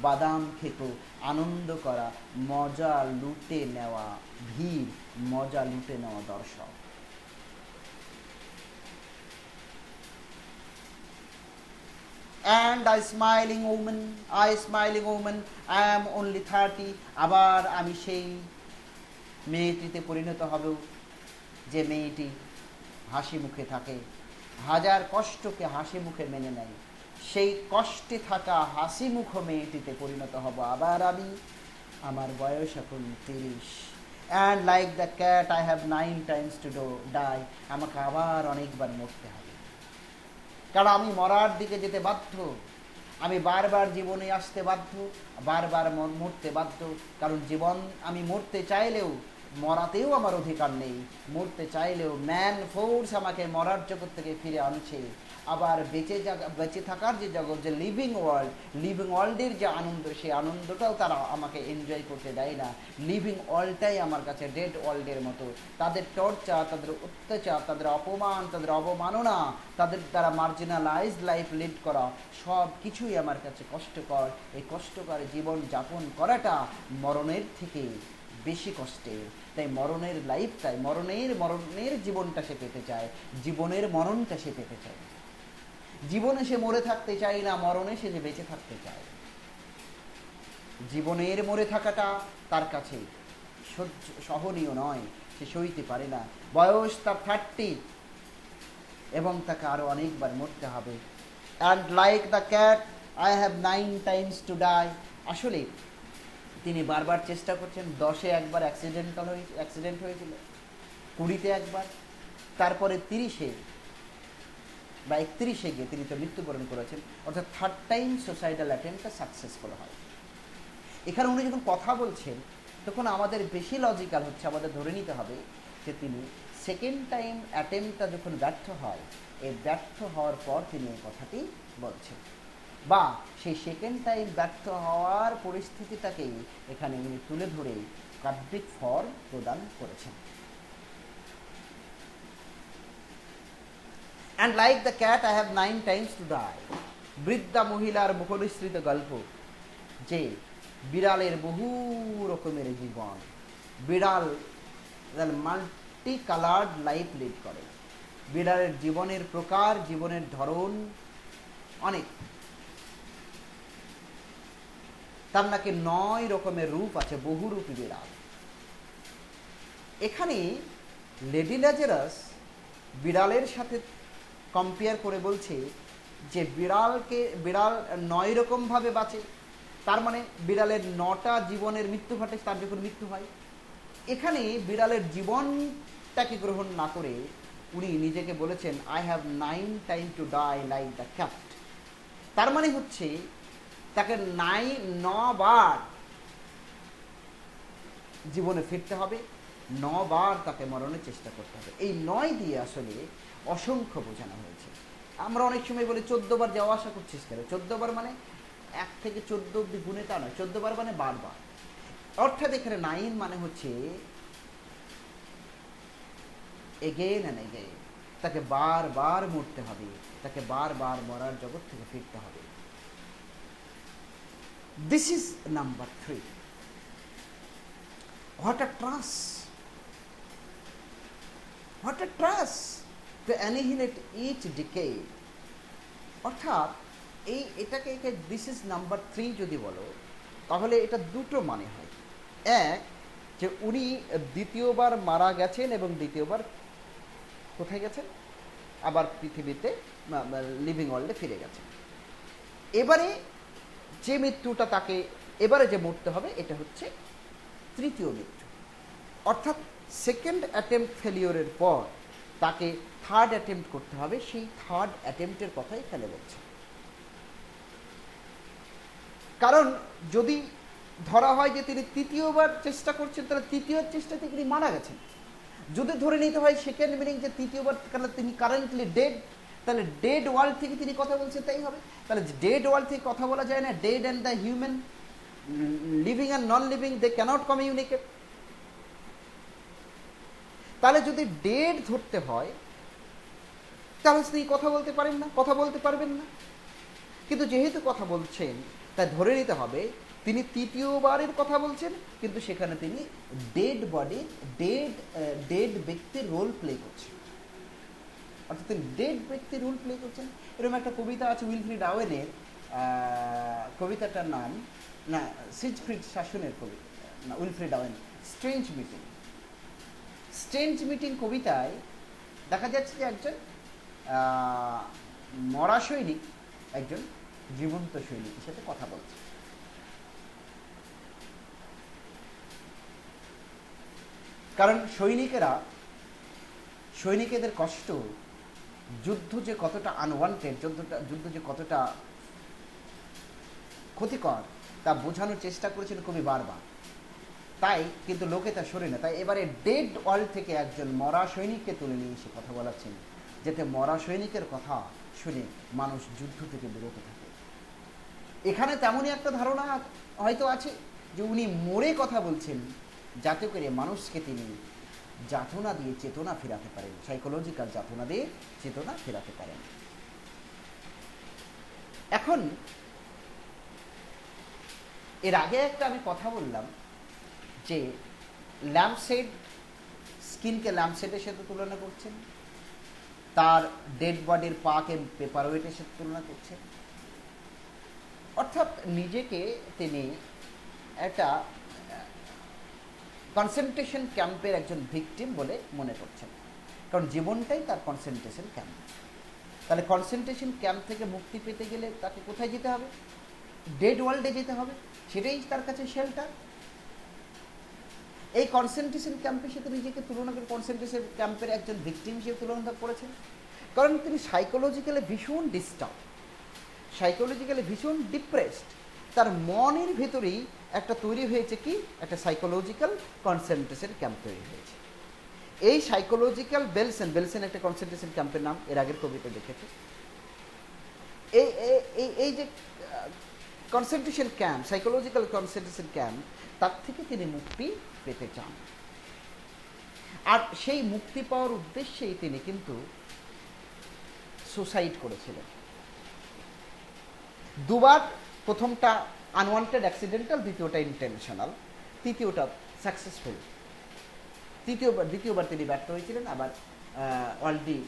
বাদাম খেতো, আনন্দ করা, মজা লুটে নেওয়া ভিড়, মজা লুটে নেওয়া দর্শক। And I smiling woman, I smiling woman, I am only 30, আবার আমি সেই মেয়েটিতে পরিণত হব যে মেয়েটি হাসি মুখে থাকে, হাজার কষ্টকে হাসি মুখে মেনে নেয়, সেই কষ্টে থাকা হাসি মুখ মেয়েটিতে পরিণত হব আবার আমি, আমার বয়স এখন 30। And like the cat I have 9 times to die, আমাকে আবার অনেকবার মরতে হবে, কারণ আমি মরার দিকে যেতে বাধ্য, আমি বারবার জীবনে আসতে বাধ্য, বারবার মরতে বাধ্য, কারণ জীবন, আমি মরতে চাইলেও মরাতেও আমার অধিকার নেই, মরতে চাইলেও ম্যান ফোর্স আমাকে মরার জগৎ থেকে ফিরে আনছে। আবার বেঁচে থাকার যে জগৎ, যে লিভিং ওয়ার্ল্ড, লিভিং ওয়ার্ল্ডের যে আনন্দ, সেই আনন্দটাও তারা আমাকে এনজয় করতে দেয় না। লিভিং ওয়ার্ল্ডটাই আমার কাছে ডেড ওয়ার্ল্ডের মতো। তাদের টর্চার, তাদের অত্যাচার, তাদের অপমান, তাদের অবমাননা, তাদের দ্বারা মার্জিনালাইজ লাইফ লিড করা, সব কিছুই আমার কাছে কষ্টকর। এই কষ্টকর জীবন যাপন করাটা মরণের থেকে বেশি কষ্টের। তাই মরণের লাইফটাই, মরণের জীবনটা সে পেতে চায়, জীবনের মরণটা সে পেতে চায়। জীবনে সে মরে থাকতে চায় না, মরণে সে যে বেঁচে থাকতে চায়। জীবনের মরে থাকাটা তার কাছে সহনীয় নয়, সে সইতে পারে না। বয়স তার 30 এবং তাকে আরো অনেকবার মরতে হবে। And like the cat I have 9 times to die, আসলে তিনি বারবার চেষ্টা করছেন। 10-এ একবার অ্যাক্সিডেন্ট হয়েছিল, 20-তে একবার, তারপরে 30-এ বা 31-এ গিয়ে তিনি তো মৃত্যুবরণ করেছেন, অর্থাৎ 3rd টাইম সুসাইডাল অ্যাটেম্পটা সাকসেসফুল হয়। এখানে উনি যখন কথা বলছেন, তখন আমাদের বেশি লজিক্যাল হচ্ছে, আমাদের ধরে নিতে হবে যে তিনি 2nd টাইম অ্যাটেম্পটা যখন ব্যর্থ হয়, এই ব্যর্থ হওয়ার পর তিনি এই কথাটি বলছেন, বা সেই 2nd টাইম ব্যর্থ হওয়ার পরিস্থিতিটাকেই এখানে উনি তুলে ধরে কাব্যিক ফর্ম প্রদান করেছেন। And like the cat I have 9 times to die, বৃদ্ধা মহিলার মুখনিসৃত গল্প, যে বিড়ালের বহু রকমের জীবন, বিড়াল মাল্টি কালার্ড লাইফ লিড করে, বিড়ালের জীবনের প্রকার, জীবনের ধরন অনেক, তার নাকি 9 রকমের রূপ আছে, বহুরূপী বিড়াল। এখানে লেডি ল্যাজারাস বিড়ালের সাথে কম্পেয়ার করে বলছে যে বিড়াল 9 রকম ভাবে বাঁচে, তার মানে বিড়ালের 9টা জীবনের মৃত্যু ঘটে তার যখন মৃত্যু হয়। এখানে বিড়ালের জীবনটাকে গ্রহণ না করে উনি নিজেকে বলেছেন I have 9 time to die like the cat. তার মানে হচ্ছে তাকে 9 বার জীবনে ফিরতে হবে, 9 বার তাকে মরণের চেষ্টা করতে হবে। এই 9 দিয়ে আসলে অসংখ্য বোঝানো হয়েছে। আমরা অনেক সময় বলি 14 বার যাওয়া আসা করছিস কেন? 14 বার মানে 1 থেকে 14 অব্দি গুণে তা নয়, 14 বার মানে বারবার। অর্থাৎ এখানে 9 মানে হচ্ছে এগেইন অ্যান্ড এগেইন, তাকে বারবার মরতে হবে, তাকে বারবার মরার জগৎ থেকে ফিরতে হবে। This is number 3. What a truss! What a truss to annihilate each decade. অর্থাৎ এটাকে দিস ইজ নাম্বার 3 যদি বলো, তাহলে এটা দুটো মানে হয়। এক, যে উনি দ্বিতীয়বার মারা গেছেন এবং দ্বিতীয়বার কোথায় গেছেন? আবার পৃথিবীতে লিভিং ওয়ার্ল্ডে ফিরে গেছেন। এবারে যে মৃত্যুটা তাকে এবারে যে মরতে হবে, এটা হচ্ছে তৃতীয় মৃত্যু। অর্থাৎ সেকেন্ড অ্যাটেম্প্ট ফেলিওরের পর তাকে থার্ড অ্যাটেম্প্ট করতে হবে। সেই থার্ড অ্যাটেম্প্টের কথাই এখানে বলছে। কারণ যদি ধরা হয় যে তিনি তৃতীয়বার চেষ্টা করছেন, তাহলে তৃতীয় চেষ্টাতে তিনি মারা গেছেন। যদি ধরে নিতে হয় সেকেন্ড মিনিং যে তৃতীয়বার তিনি কারেন্টলি ডেড, তাহলে ডেড ওয়ার্ল্ড থেকে তিনি কথা বলছেন, তাই হবে। তাহলে ডেড ওয়ার্ল্ড থেকে কথা বলা যায় না। Dead and the human, living and non living, they cannot communicate. তাহলে যদি ডেড ধরতে হয়, তাহলে তিনি কথা বলতে পারেন না, কথা বলতে পারবেন না। কিন্তু যেহেতু কথা বলছেন, তাই ধরে নিতে হবে তিনি তৃতীয়বারের কথা বলছেন, কিন্তু সেখানে তিনি ডেড বডি, ডেড ব্যক্তির রোল প্লে করছেন। অর্থাৎ তিনি ডেড ব্যক্তির রোল প্লে করছেন। এরকম একটা কবিতা আছে উইলফ্রিড আওয়েনের, কবিতাটার নাম না সিজফ্রিড শাসনের কবিতা, না Wilfred Owen, strange meeting. Strange meeting কবিতায় দেখা যাচ্ছে যে একজন মরা সৈনিক একজন জীবন্ত সৈনিকের সাথে কথা বলছে। কারণ সৈনিকেদের কষ্ট, যুদ্ধ যে কতটা আনওয়ান্টেড, যুদ্ধ যে কতটা ক্ষতিকর, তা বোঝানোর চেষ্টা করেছেন কবি বারবার। তাই কিন্তু লোকে তা শোনে না। তাই এবারে ডেড ওয়ার্ল্ড থেকে একজন মরা সৈনিককে তুলে নিয়ে এসে কথা বলাচ্ছেন, যাতে মরা সৈনিকের কথা শুনে মানুষ যুদ্ধ থেকে বিরত থাকে। এখানে তেমনই একটা ধারণা হয়তো আছে যে উনি মরে কথা বলছেন, যাতে করে মানুষকে তিনি যাতনা দিয়ে চেতনা ফেরাতে পারেন, সাইকোলজিক্যাল যাতনা দিয়ে চেতনা ফেরাতে পারেন। এখন এর আগে একটা আমি কথা বললাম যে ল্যাম্পশেড, স্কিনকে ল্যাম্পশেডের সাথে তুলনা করছেন, তার ডেড বডির পাকে পেপারওয়েটের সাথে তুলনা করছেন। অর্থাৎ নিজেকে তিনি একটা কনসেন্ট্রেশন ক্যাম্পের একজন ভিকটিম বলে মনে করছেন, কারণ জীবনটাই তার কনসেন্ট্রেশন ক্যাম্প। তাহলে কনসেন্ট্রেশন ক্যাম্প থেকে মুক্তি পেতে গেলে তাকে কোথায় যেতে হবে? ডেড ওয়ার্ল্ডে যেতে হবে, সেটাই তার কাছে শেল্টার। এই কনসেন্ট্রেশন ক্যাম্পের সাথে নিজেকে তুলনা করে কনসেন্ট্রেশন ক্যাম্পের একজন ভিকটিম হিসেবে তুলনা করেছেন, কারণ তিনি সাইকোলজিক্যালি ভীষণ ডিস্টার্ব, সাইকোলজিক্যালি ভীষণ ডিপ্রেসড। তার মনের ভেতরেই একটা তৈরি হয়েছে কি, একটা সাইকোলজিক্যাল কনসেন্ট্রেশন ক্যাম্প তৈরি হয়েছে। এই সাইকোলজিক্যাল বেলসেন একটা কনসেন্ট্রেশন ক্যাম্পের নাম, এর আগের কবিতা দেখেছে। এই যে concentration camp, psychological concentration camp, তার থেকে তিনি মুক্তি পেতে চান। আর সেই মুক্তি পাওয়ার উদ্দেশ্যেই তিনি কিন্তু সুসাইড করেছিলেন দুবার। প্রথমটা আনওয়ান্টেড অ্যাক্সিডেন্টাল, দ্বিতীয়টা ইন্টেনশনাল, তৃতীয়টা সাকসেসফুল। দ্বিতীয়বার তিনি ব্যর্থ হয়েছিলেন, আবার ওয়ার্ল্ডলি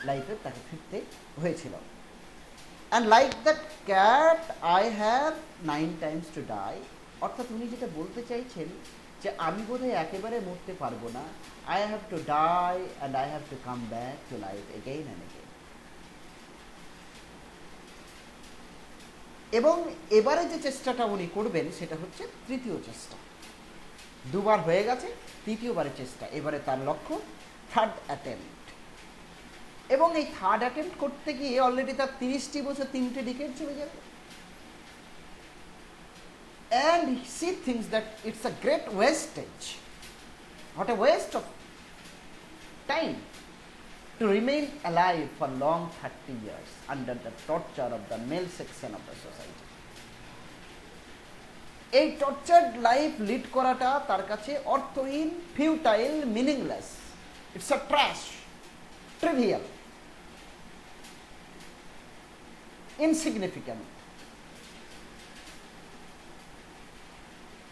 লাইফে তাকে ফিরতে হয়েছিল। And like that cat I have 9 times to die, অর্থাৎ উনি যেটা বলতে চাইছেন যে আমি বোধহয় একেবারে মরতে পারবো না, I have to die and I have to come back to life again and again. এবং এবারে যে চেষ্টাটা উনি করবেন সেটা হচ্ছে তৃতীয় চেষ্টা। দুবার হয়ে গেছে, তৃতীয়বারের চেষ্টা। এবারে তার লক্ষ্য থার্ড অ্যাটেম্প্ট। এবং এই থার্ড অ্যাটেম্প্ট করতে গিয়ে অলরেডি তার 30টি বছর, 3টে ডিকেড চলে যাবে। And she thinks that it's a great wastage. What a waste of time to remain alive for long 30 years under the torture of the male section of the society. এই tortured life lead করাটা তার কাছে অর্থহীন, futile, meaningless. It's a trash. trivial, insignificant.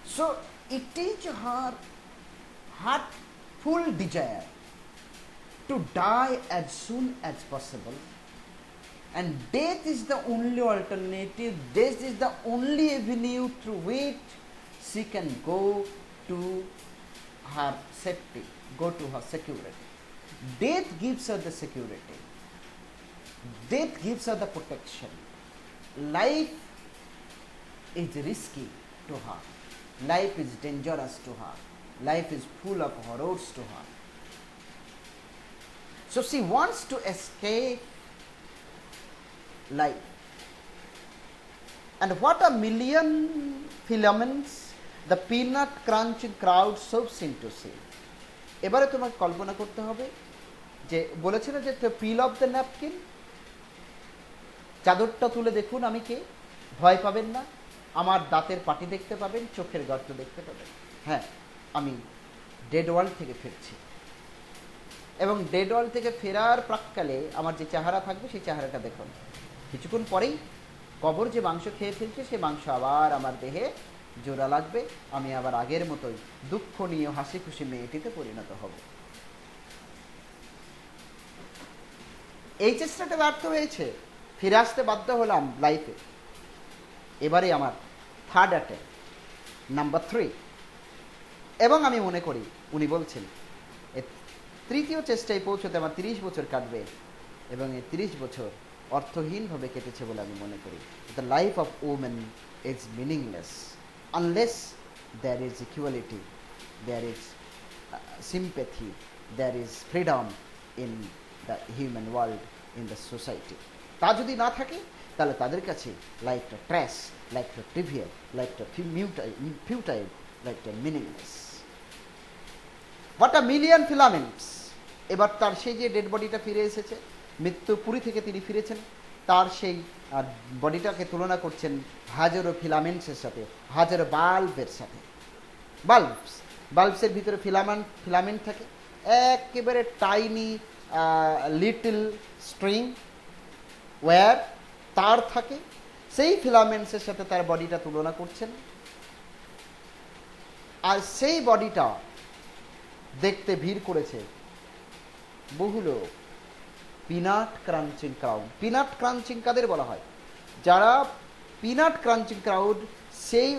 So it is her heartful desire to die as soon as possible, and death is the only alternative, death is the only avenue through which she can go to her safety, go to her security. Death gives her the security, death gives her the protection. Life is risky to her, life is dangerous to her, life is full of horrors to her. So she wants to escape life. And what a million filaments the peanut crunching crowd shoves into sea. এবারে তোমাকে কল্পনা করতে হবে যে বলেছিল যে পিল off the napkin, চাদরটা তুলে দেখুন আমি কে, ভয় পাবেন না, আমার দাঁতের পাটি দেখতে পাবেন, চোখের গর্ত দেখতে পাবেন। হ্যাঁ, আমি ডেড ওয়ার্ল্ড থেকে ফিরছি, এবং ডেড ওয়ার্ল্ড থেকে ফেরার প্রাক্কালে আমার যে চেহারা থাকবে সেই চেহারাটা দেখুন। কিছুক্ষণ পরেই কবর যে মাংস খেয়ে ফেলছে সে মাংস আবার আমার দেহে জোড়া লাগবে, আমি আবার আগের মতোই দুঃখ নিয়ে হাসি খুশি মেয়েটিতে পরিণত হব। এই চেষ্টাটা ব্যর্থ হয়েছে, ফিরে আসতে বাধ্য হলাম লাইফে। এবারে আমার থার্ড অ্যাটেম্প, নাম্বার 3। এবং আমি মনে করি উনি বলছেন তৃতীয় চেষ্টায় পৌঁছতে আমার 30 বছর কাটবে, এবং এই 30 বছর অর্থহীনভাবে কেটেছে বলে আমি মনে করি। The life of women is meaningless unless there is equality, there is sympathy, there is freedom in the human world, in the society. তা যদি না থাকে তাহলে তাদের কাছে লাইফটা ট্র্যাশ, লাইফটা ট্রিভিয়াল, লাইফটা ফিউটাইল, লাইফটা meaningless. What a million filaments. এবার তার সেই যে ডেড বডিটা ফিরে এসেছে, মৃত্যুপুরী থেকে তিনি ফিরেছেন, তার সেই বডিটাকে তুলনা করছেন হাজারো ফিলামেন্টসের সাথে, হাজারো বাল্বের সাথে। বাল্বসের ভিতরে ফিলামেন্ট থাকে, একেবারে টাইনি লিটল স্ট্রিং ওয়্যার তার থাকে, সেই ফিলামেন্টসের সাথে তার বডিটা তুলনা করছেন। আর সেই বডিটা দেখতে ভিড় করেছে বহু লোক। Peanut crunching crowd. Peanut crunching কাদের বলা হয়? যারা পিনাট ক্রাঞ্চিং ক্রাউড, সেই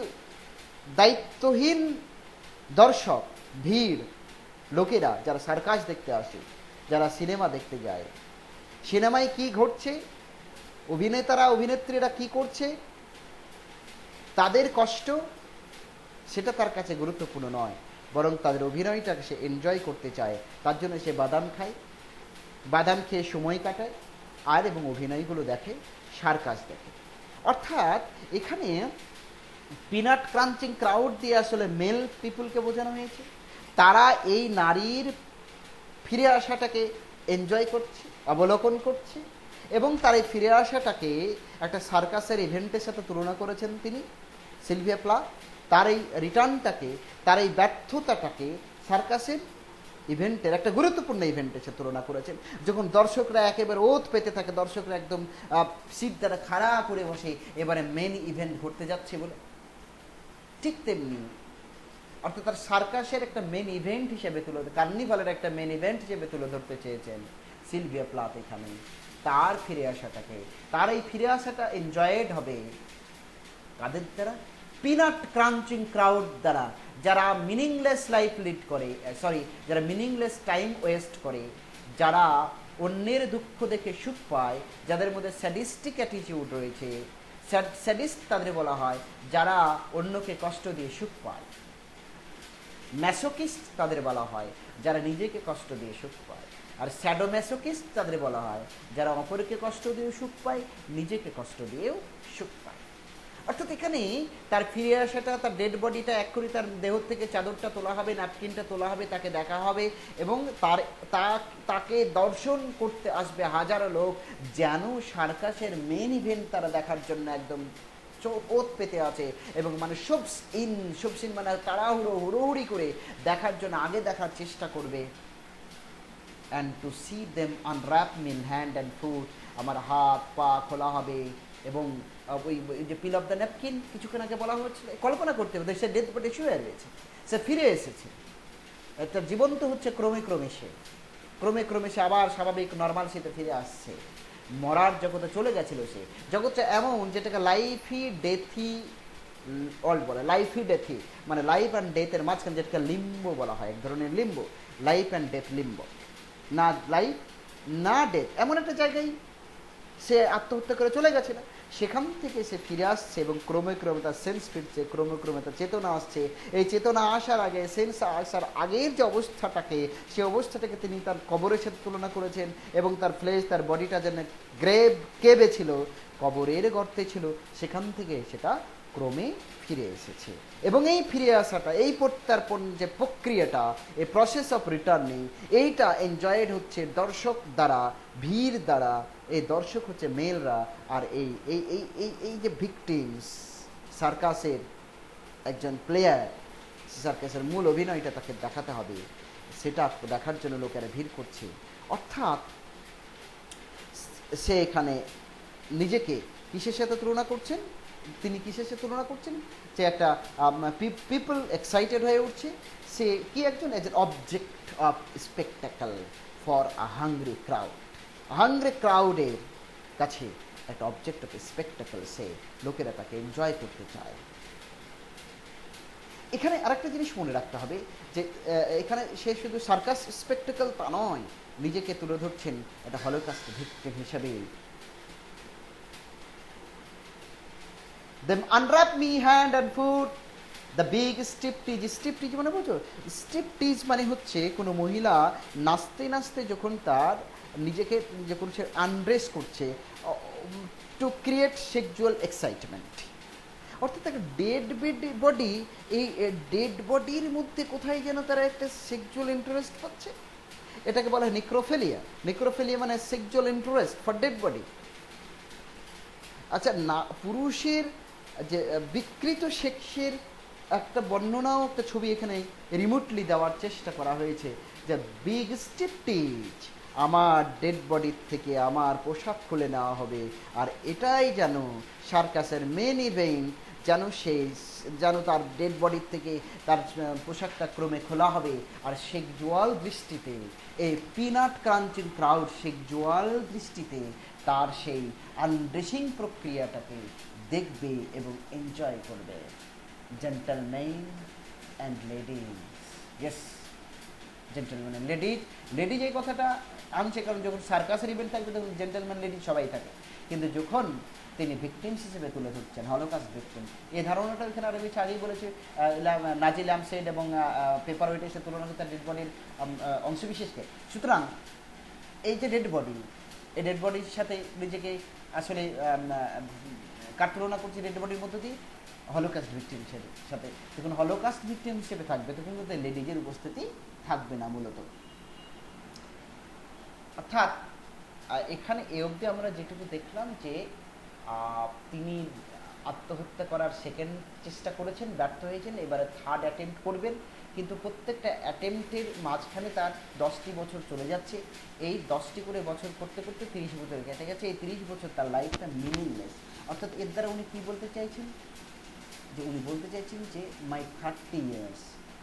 দায়িত্বহীন দর্শক, ভিড় লোকেরা যারা সার্কাস দেখতে আসে, যারা সিনেমা দেখতে যায়। সিনেমায় কি ঘটছে, অভিনেতারা অভিনেত্রীরা কি করছে, তাদের কষ্ট সেটা তার কাছে গুরুত্বপূর্ণ নয়, বরং তাদের অভিনয়টাকে সে এনজয় করতে চায়। তার জন্য সে বাদাম খায়, বাদাম খেয়ে সময় কাটায়, আর এবং অভিনয়গুলো দেখে, সার্কাস দেখে। অর্থাৎ এখানে পিনাট ক্রাঞ্চিং ক্রাউড দিয়ে আসলে মেল পিপুলকে বোঝানো হয়েছে। তারা এই নারীর ফিরে আসাটাকে এনজয় করছে, অবলোকন করছে, এবং তার এই ফিরে আসাটাকে একটা সার্কাসের ইভেন্টের সাথে তুলনা করেছেন তিনি, সিলভিয়া প্লাথ। তার এই রিটার্নটাকে, তার এই ব্যর্থতাটাকে সার্কাসের ইভেন্টের একটা গুরুত্বপূর্ণ ইভেন্টের সাথে তুলনা করেছেন। যখন দর্শকরা একেবারে ওত পেতে থাকে, দর্শকরা একদম সিট দ্বারা খাড়া করে বসে, এবারে মেন ইভেন্ট ঘটতে যাচ্ছে বলে, ঠিক তেমনি অর্থাৎ তার সার্কাসের একটা মেন ইভেন্ট হিসেবে কার্নিভালের একটা মেন ইভেন্ট হিসেবে তুলে ধরতে চেয়েছেন সিলভিয়া প্লাথ এখানে। তার ফিরে আসাটাকে, তার এই ফিরে আসাটা এনজয়েড হবে কাদের দ্বারা? পিনাট ক্রাঞ্চিং ক্রাউড দ্বারা, যারা মিনিংলেস লাইফ লিড করে, যারা মিনিংলেস টাইম ওয়েস্ট করে, যারা অন্যের দুঃখ দেখে সুখ পায়, যাদের মধ্যে স্যাডিস্টিক অ্যাটিটিউড রয়েছে। স্যাডিস্ট তাদের বলা হয় যারা অন্যকে কষ্ট দিয়ে সুখ পায়। ম্যাসোকিস্ট তাদের বলা হয় যারা নিজেকে কষ্ট দিয়ে সুখ পায়। আর স্যাডোম্যাসোকিস্ট তাদের বলা হয় যারা অপরকে কষ্ট দিয়েও সুখ পায়, নিজেকে কষ্ট দিয়েও সুখ পায়। অর্থাৎ এখানে তার ফিরে আসাটা, তার ডেড বডিটা এক্ষুনি তার দেহ থেকে চাদরটা তোলা হবে, ন্যাপকিনটা তোলা হবে, তাকে দেখা হবে, এবং তাকে দর্শন করতে আসবে হাজারো লোক, যেন সার্কাসের মেন ইভেন্ট তারা দেখার জন্য একদম ওত পেতে আছে। এবং মানে সবসিন মানে তাড়াহুড়ো হুড়োহুড়ি করে দেখার জন্য আগে দেখার চেষ্টা করবে। And to see them unwrap mean hand and foot, আমার হাত পা খোলা হবে এবং ওই যে পিল অফ দ্য ন্যাপকিন কিছুক্ষণ আগে বলা হচ্ছিল, কল্পনা করতে হবে সে ডেথ বডি শুয়ে রয়েছে, সে ফিরে এসেছে, তার জীবন্ত হচ্ছে ক্রমে ক্রমে সে আবার স্বাভাবিক নর্মাল সেতে ফিরে আসছে। মরার জগতে চলে গেছিল সে, জগৎটা এমন যেটাকে লাইফি ডেথি অল্ড বলে, লাইফি ডেথি মানে লাইফ অ্যান্ড ডেথের মাঝখানে যেটাকে লিম্বো বলা হয়, এক ধরনের limbo, life and death limbo, না লাইফ না ডেথ, এমন একটা জায়গায় সে আত্মহত্যা করে চলে গেছিল। সেখান থেকে সে ফিরে আসছে এবং ক্রমে ক্রমে তার সেন্স ফিরছে, ক্রমে ক্রমে তার চেতনা আসছে। এই চেতনা আসার আগে, সেন্স আসার আগের যে অবস্থাটাকে, সেই অবস্থাটাকে তিনি তার কবরের সাথে তুলনা করেছেন এবং তার ফ্লেশ, তার বডিটা যেন কেবে ছিল, কবরের গর্তে ছিল, সেখান থেকে সেটা ক্রমে ফিরে এসেছে। এবং এই ফিরে আসাটা, এই প্রত্যার্পণ যে প্রক্রিয়াটা, এই প্রসেস অফ রিটার্নিং, এইটা এনজয়েড হচ্ছে দর্শক দ্বারা, ভিড় দ্বারা। এই দর্শক হচ্ছে মেলরা, আর এই এই এই এই এই যে ভিকটিমস, সার্কাসের একজন প্লেয়ার, সার্কাসের মূল অভিনয়টা তাকে দেখাতে হবে, সেটা দেখার জন্য লোকেরা ভিড় করছে। অর্থাৎ সে এখানে নিজেকে কিসের সাথে তুলনা করছেন, তিনি কিসের সাথে তুলনা করছেন, যে একটা পিপল এক্সাইটেড হয়ে উঠছে, সে কি একজন object of spectacle for a hungry crowd, hungry ক্রাউডের কাছে একটা অবজেক্ট অফ স্পেকটাকল, সে লোকেরা তাকে এনজয় করতে চায়। এখানে আরেকটা জিনিস মনে রাখতে হবে যে এখানে সে শুধু সার্কাস স্পেকটাকল তা নয়, নিজেকে তুলে ধরছেন একটা হলোকাস্ট ভিকটিম হিসেবে। Them unwrap me hand and foot, the big striptease মানে বোঝো, স্ট্রিপটিজ মানে হচ্ছে কোনো মহিলা নাচতে নাচতে যখন তার নিজেকে, যখন সে আনড্রেস করছে টু ক্রিয়েট সেক্সুয়াল এক্সাইটমেন্ট। অর্থাৎ একটা ডেড বডি, এই ডেড বডির মধ্যে কোথায় যেন তারা একটা সেক্সুয়াল ইন্টারেস্ট পাচ্ছে, এটাকে বলা হয় নিক্রোফেলিয়া। নিক্রোফেলিয়া মানে sexual interest for dead body. আচ্ছা, না পুরুষের যে বিকৃত সেক্সের একটা বর্ণনাও, একটা ছবি এখানে রিমোটলি দেওয়ার চেষ্টা করা হয়েছে, যে বিগ স্ট্রিপটিজ, আমার ডেড বডির থেকে আমার পোশাক খুলে নেওয়া হবে, আর এটাই যেন সার্কাসের মেন ইভেন্ট, যেন তার ডেড বডির থেকে তার পোশাকটা ক্রমে খোলা হবে, আর সেক্সুয়াল দৃষ্টিতে এই পিনাট ক্রাঞ্চিং ক্রাউড সেক্সুয়াল দৃষ্টিতে তার সেই আনড্রেসিং প্রক্রিয়াটাকে দেখবে এবং এনজয় করবে। Gentleman and ladies, yes, gentleman and ladies এই কথাটা আনছে কারণ যখন সার্কাসের ইভেন্ট থাকবে তখন জেন্টলম্যান লেডিজ সবাই থাকে, কিন্তু যখন তিনি ভিকটিমস হিসেবে তুলে ধরছেন, হলোকাস্ট ভিকটিম, এই ধারণাটা এখানে আরো বেশি আগেই বলেছে নাজি ল্যাম্পসেড এবং পেপার ওয়েটের তুলনা করতে ডেড বডির অংশবিশেষকে। সুতরাং এই যে ডেড বডি, এই ডেড বডির সাথে নিজেকে আসলে কার তুলনা করছি ডেড বডির মধ্য দিয়ে, হলোকাস্ট ভিকটিম সাথে। যখন হলোকাস্ট ভিকটিম হিসেবে থাকবে তখন কিন্তু লেডিজের উপস্থিতি থাকবে না মূলত। অর্থাৎ এখানে এ অবধি আমরা যেটুকু দেখলাম যে তিনি আত্মহত্যা করার সেকেন্ড চেষ্টা করেছেন, ব্যর্থ হয়েছেন, এবারে থার্ড অ্যাটেম্প্ট করবেন, কিন্তু প্রত্যেকটা অ্যাটেম্প্টের মাঝখানে তার 10টি বছর চলে যাচ্ছে। এই 10টি করে বছর করতে করতে 30 বছর কেটে গেছে। এই 30 বছর তার লাইফটা মিনিংলেস। অর্থাৎ এর দ্বারা উনি কী বলতে চাইছেন, যে উনি বলতে চাইছেন যে my 30 years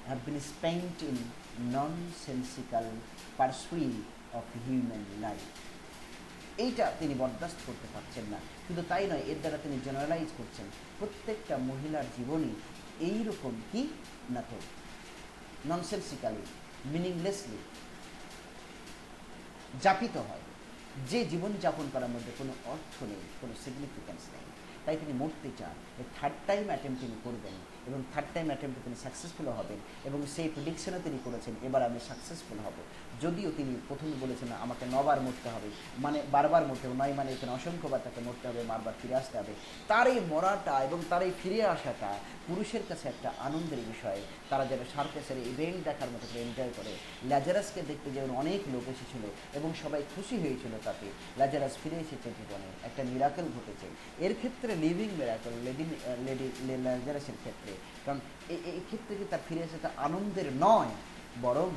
have been spent in nonsensical pursuit of human life. এইটা তিনি বরদাস্ত করতে পারছেন না। শুধু তাই নয়, এর দ্বারা তিনি জেনারেলাইজ করছেন প্রত্যেকটা মহিলার জীবনই এইরকম কি না তো ননসেন্সিক্যালি, মিনিংলেসলি যাপিত হয়, যে জীবনযাপন করার মধ্যে কোনো অর্থ নেই, কোনো সিগনিফিক্যান্স নেই। তাই তিনি মরতে চান। এই থার্ড টাইম অ্যাটেম্প্ট তিনি করবেন এবং থার্ড টাইম অ্যাটেম্প্টে তিনি সাকসেসফুল হবেন এবং সেই প্রেডিকশনও তিনি করেছেন, এবার আমি সাকসেসফুল হব। যদিও তিনি প্রথমে বলেছেন আমাকে 9 বার মরতে হবে, মানে বারবার মরতে হবে, 9 মানে এখানে অসংখ্যবার তাকে মরতে হবে, বারবার ফিরে আসতে হবে। তার এই মরাটা এবং তার এই ফিরে আসাটা পুরুষের কাছে একটা আনন্দের বিষয়। তারা যেন সার্কাসের ইভেন্ট দেখার মতো করে এনজয় করে। ল্যাজারাসকে দেখতে যেমন অনেক লোক এসেছিল এবং সবাই খুশি হয়েছিল তাতে, ল্যাজারাস ফিরে এসেছে জীবনে, একটা মিরাকেল ঘটেছে। এর ক্ষেত্রে লিভিং মিরাকেল ল্যাজারাসের ক্ষেত্রে, কারণ এই ক্ষেত্রে যে তার ফিরে এসেছে তা আনন্দের নয় বরং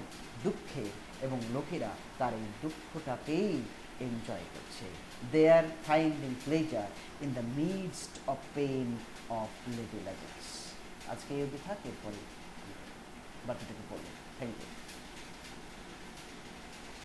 দুঃখের। এবং লোকেরা তার এই দুঃখটাকেই এনজয় করছে। They are finding pleasure in the midst of pain of little ages. আজকে এই অবধি থাক, এরপরে বাকিটাকে পড়বো। Thank you.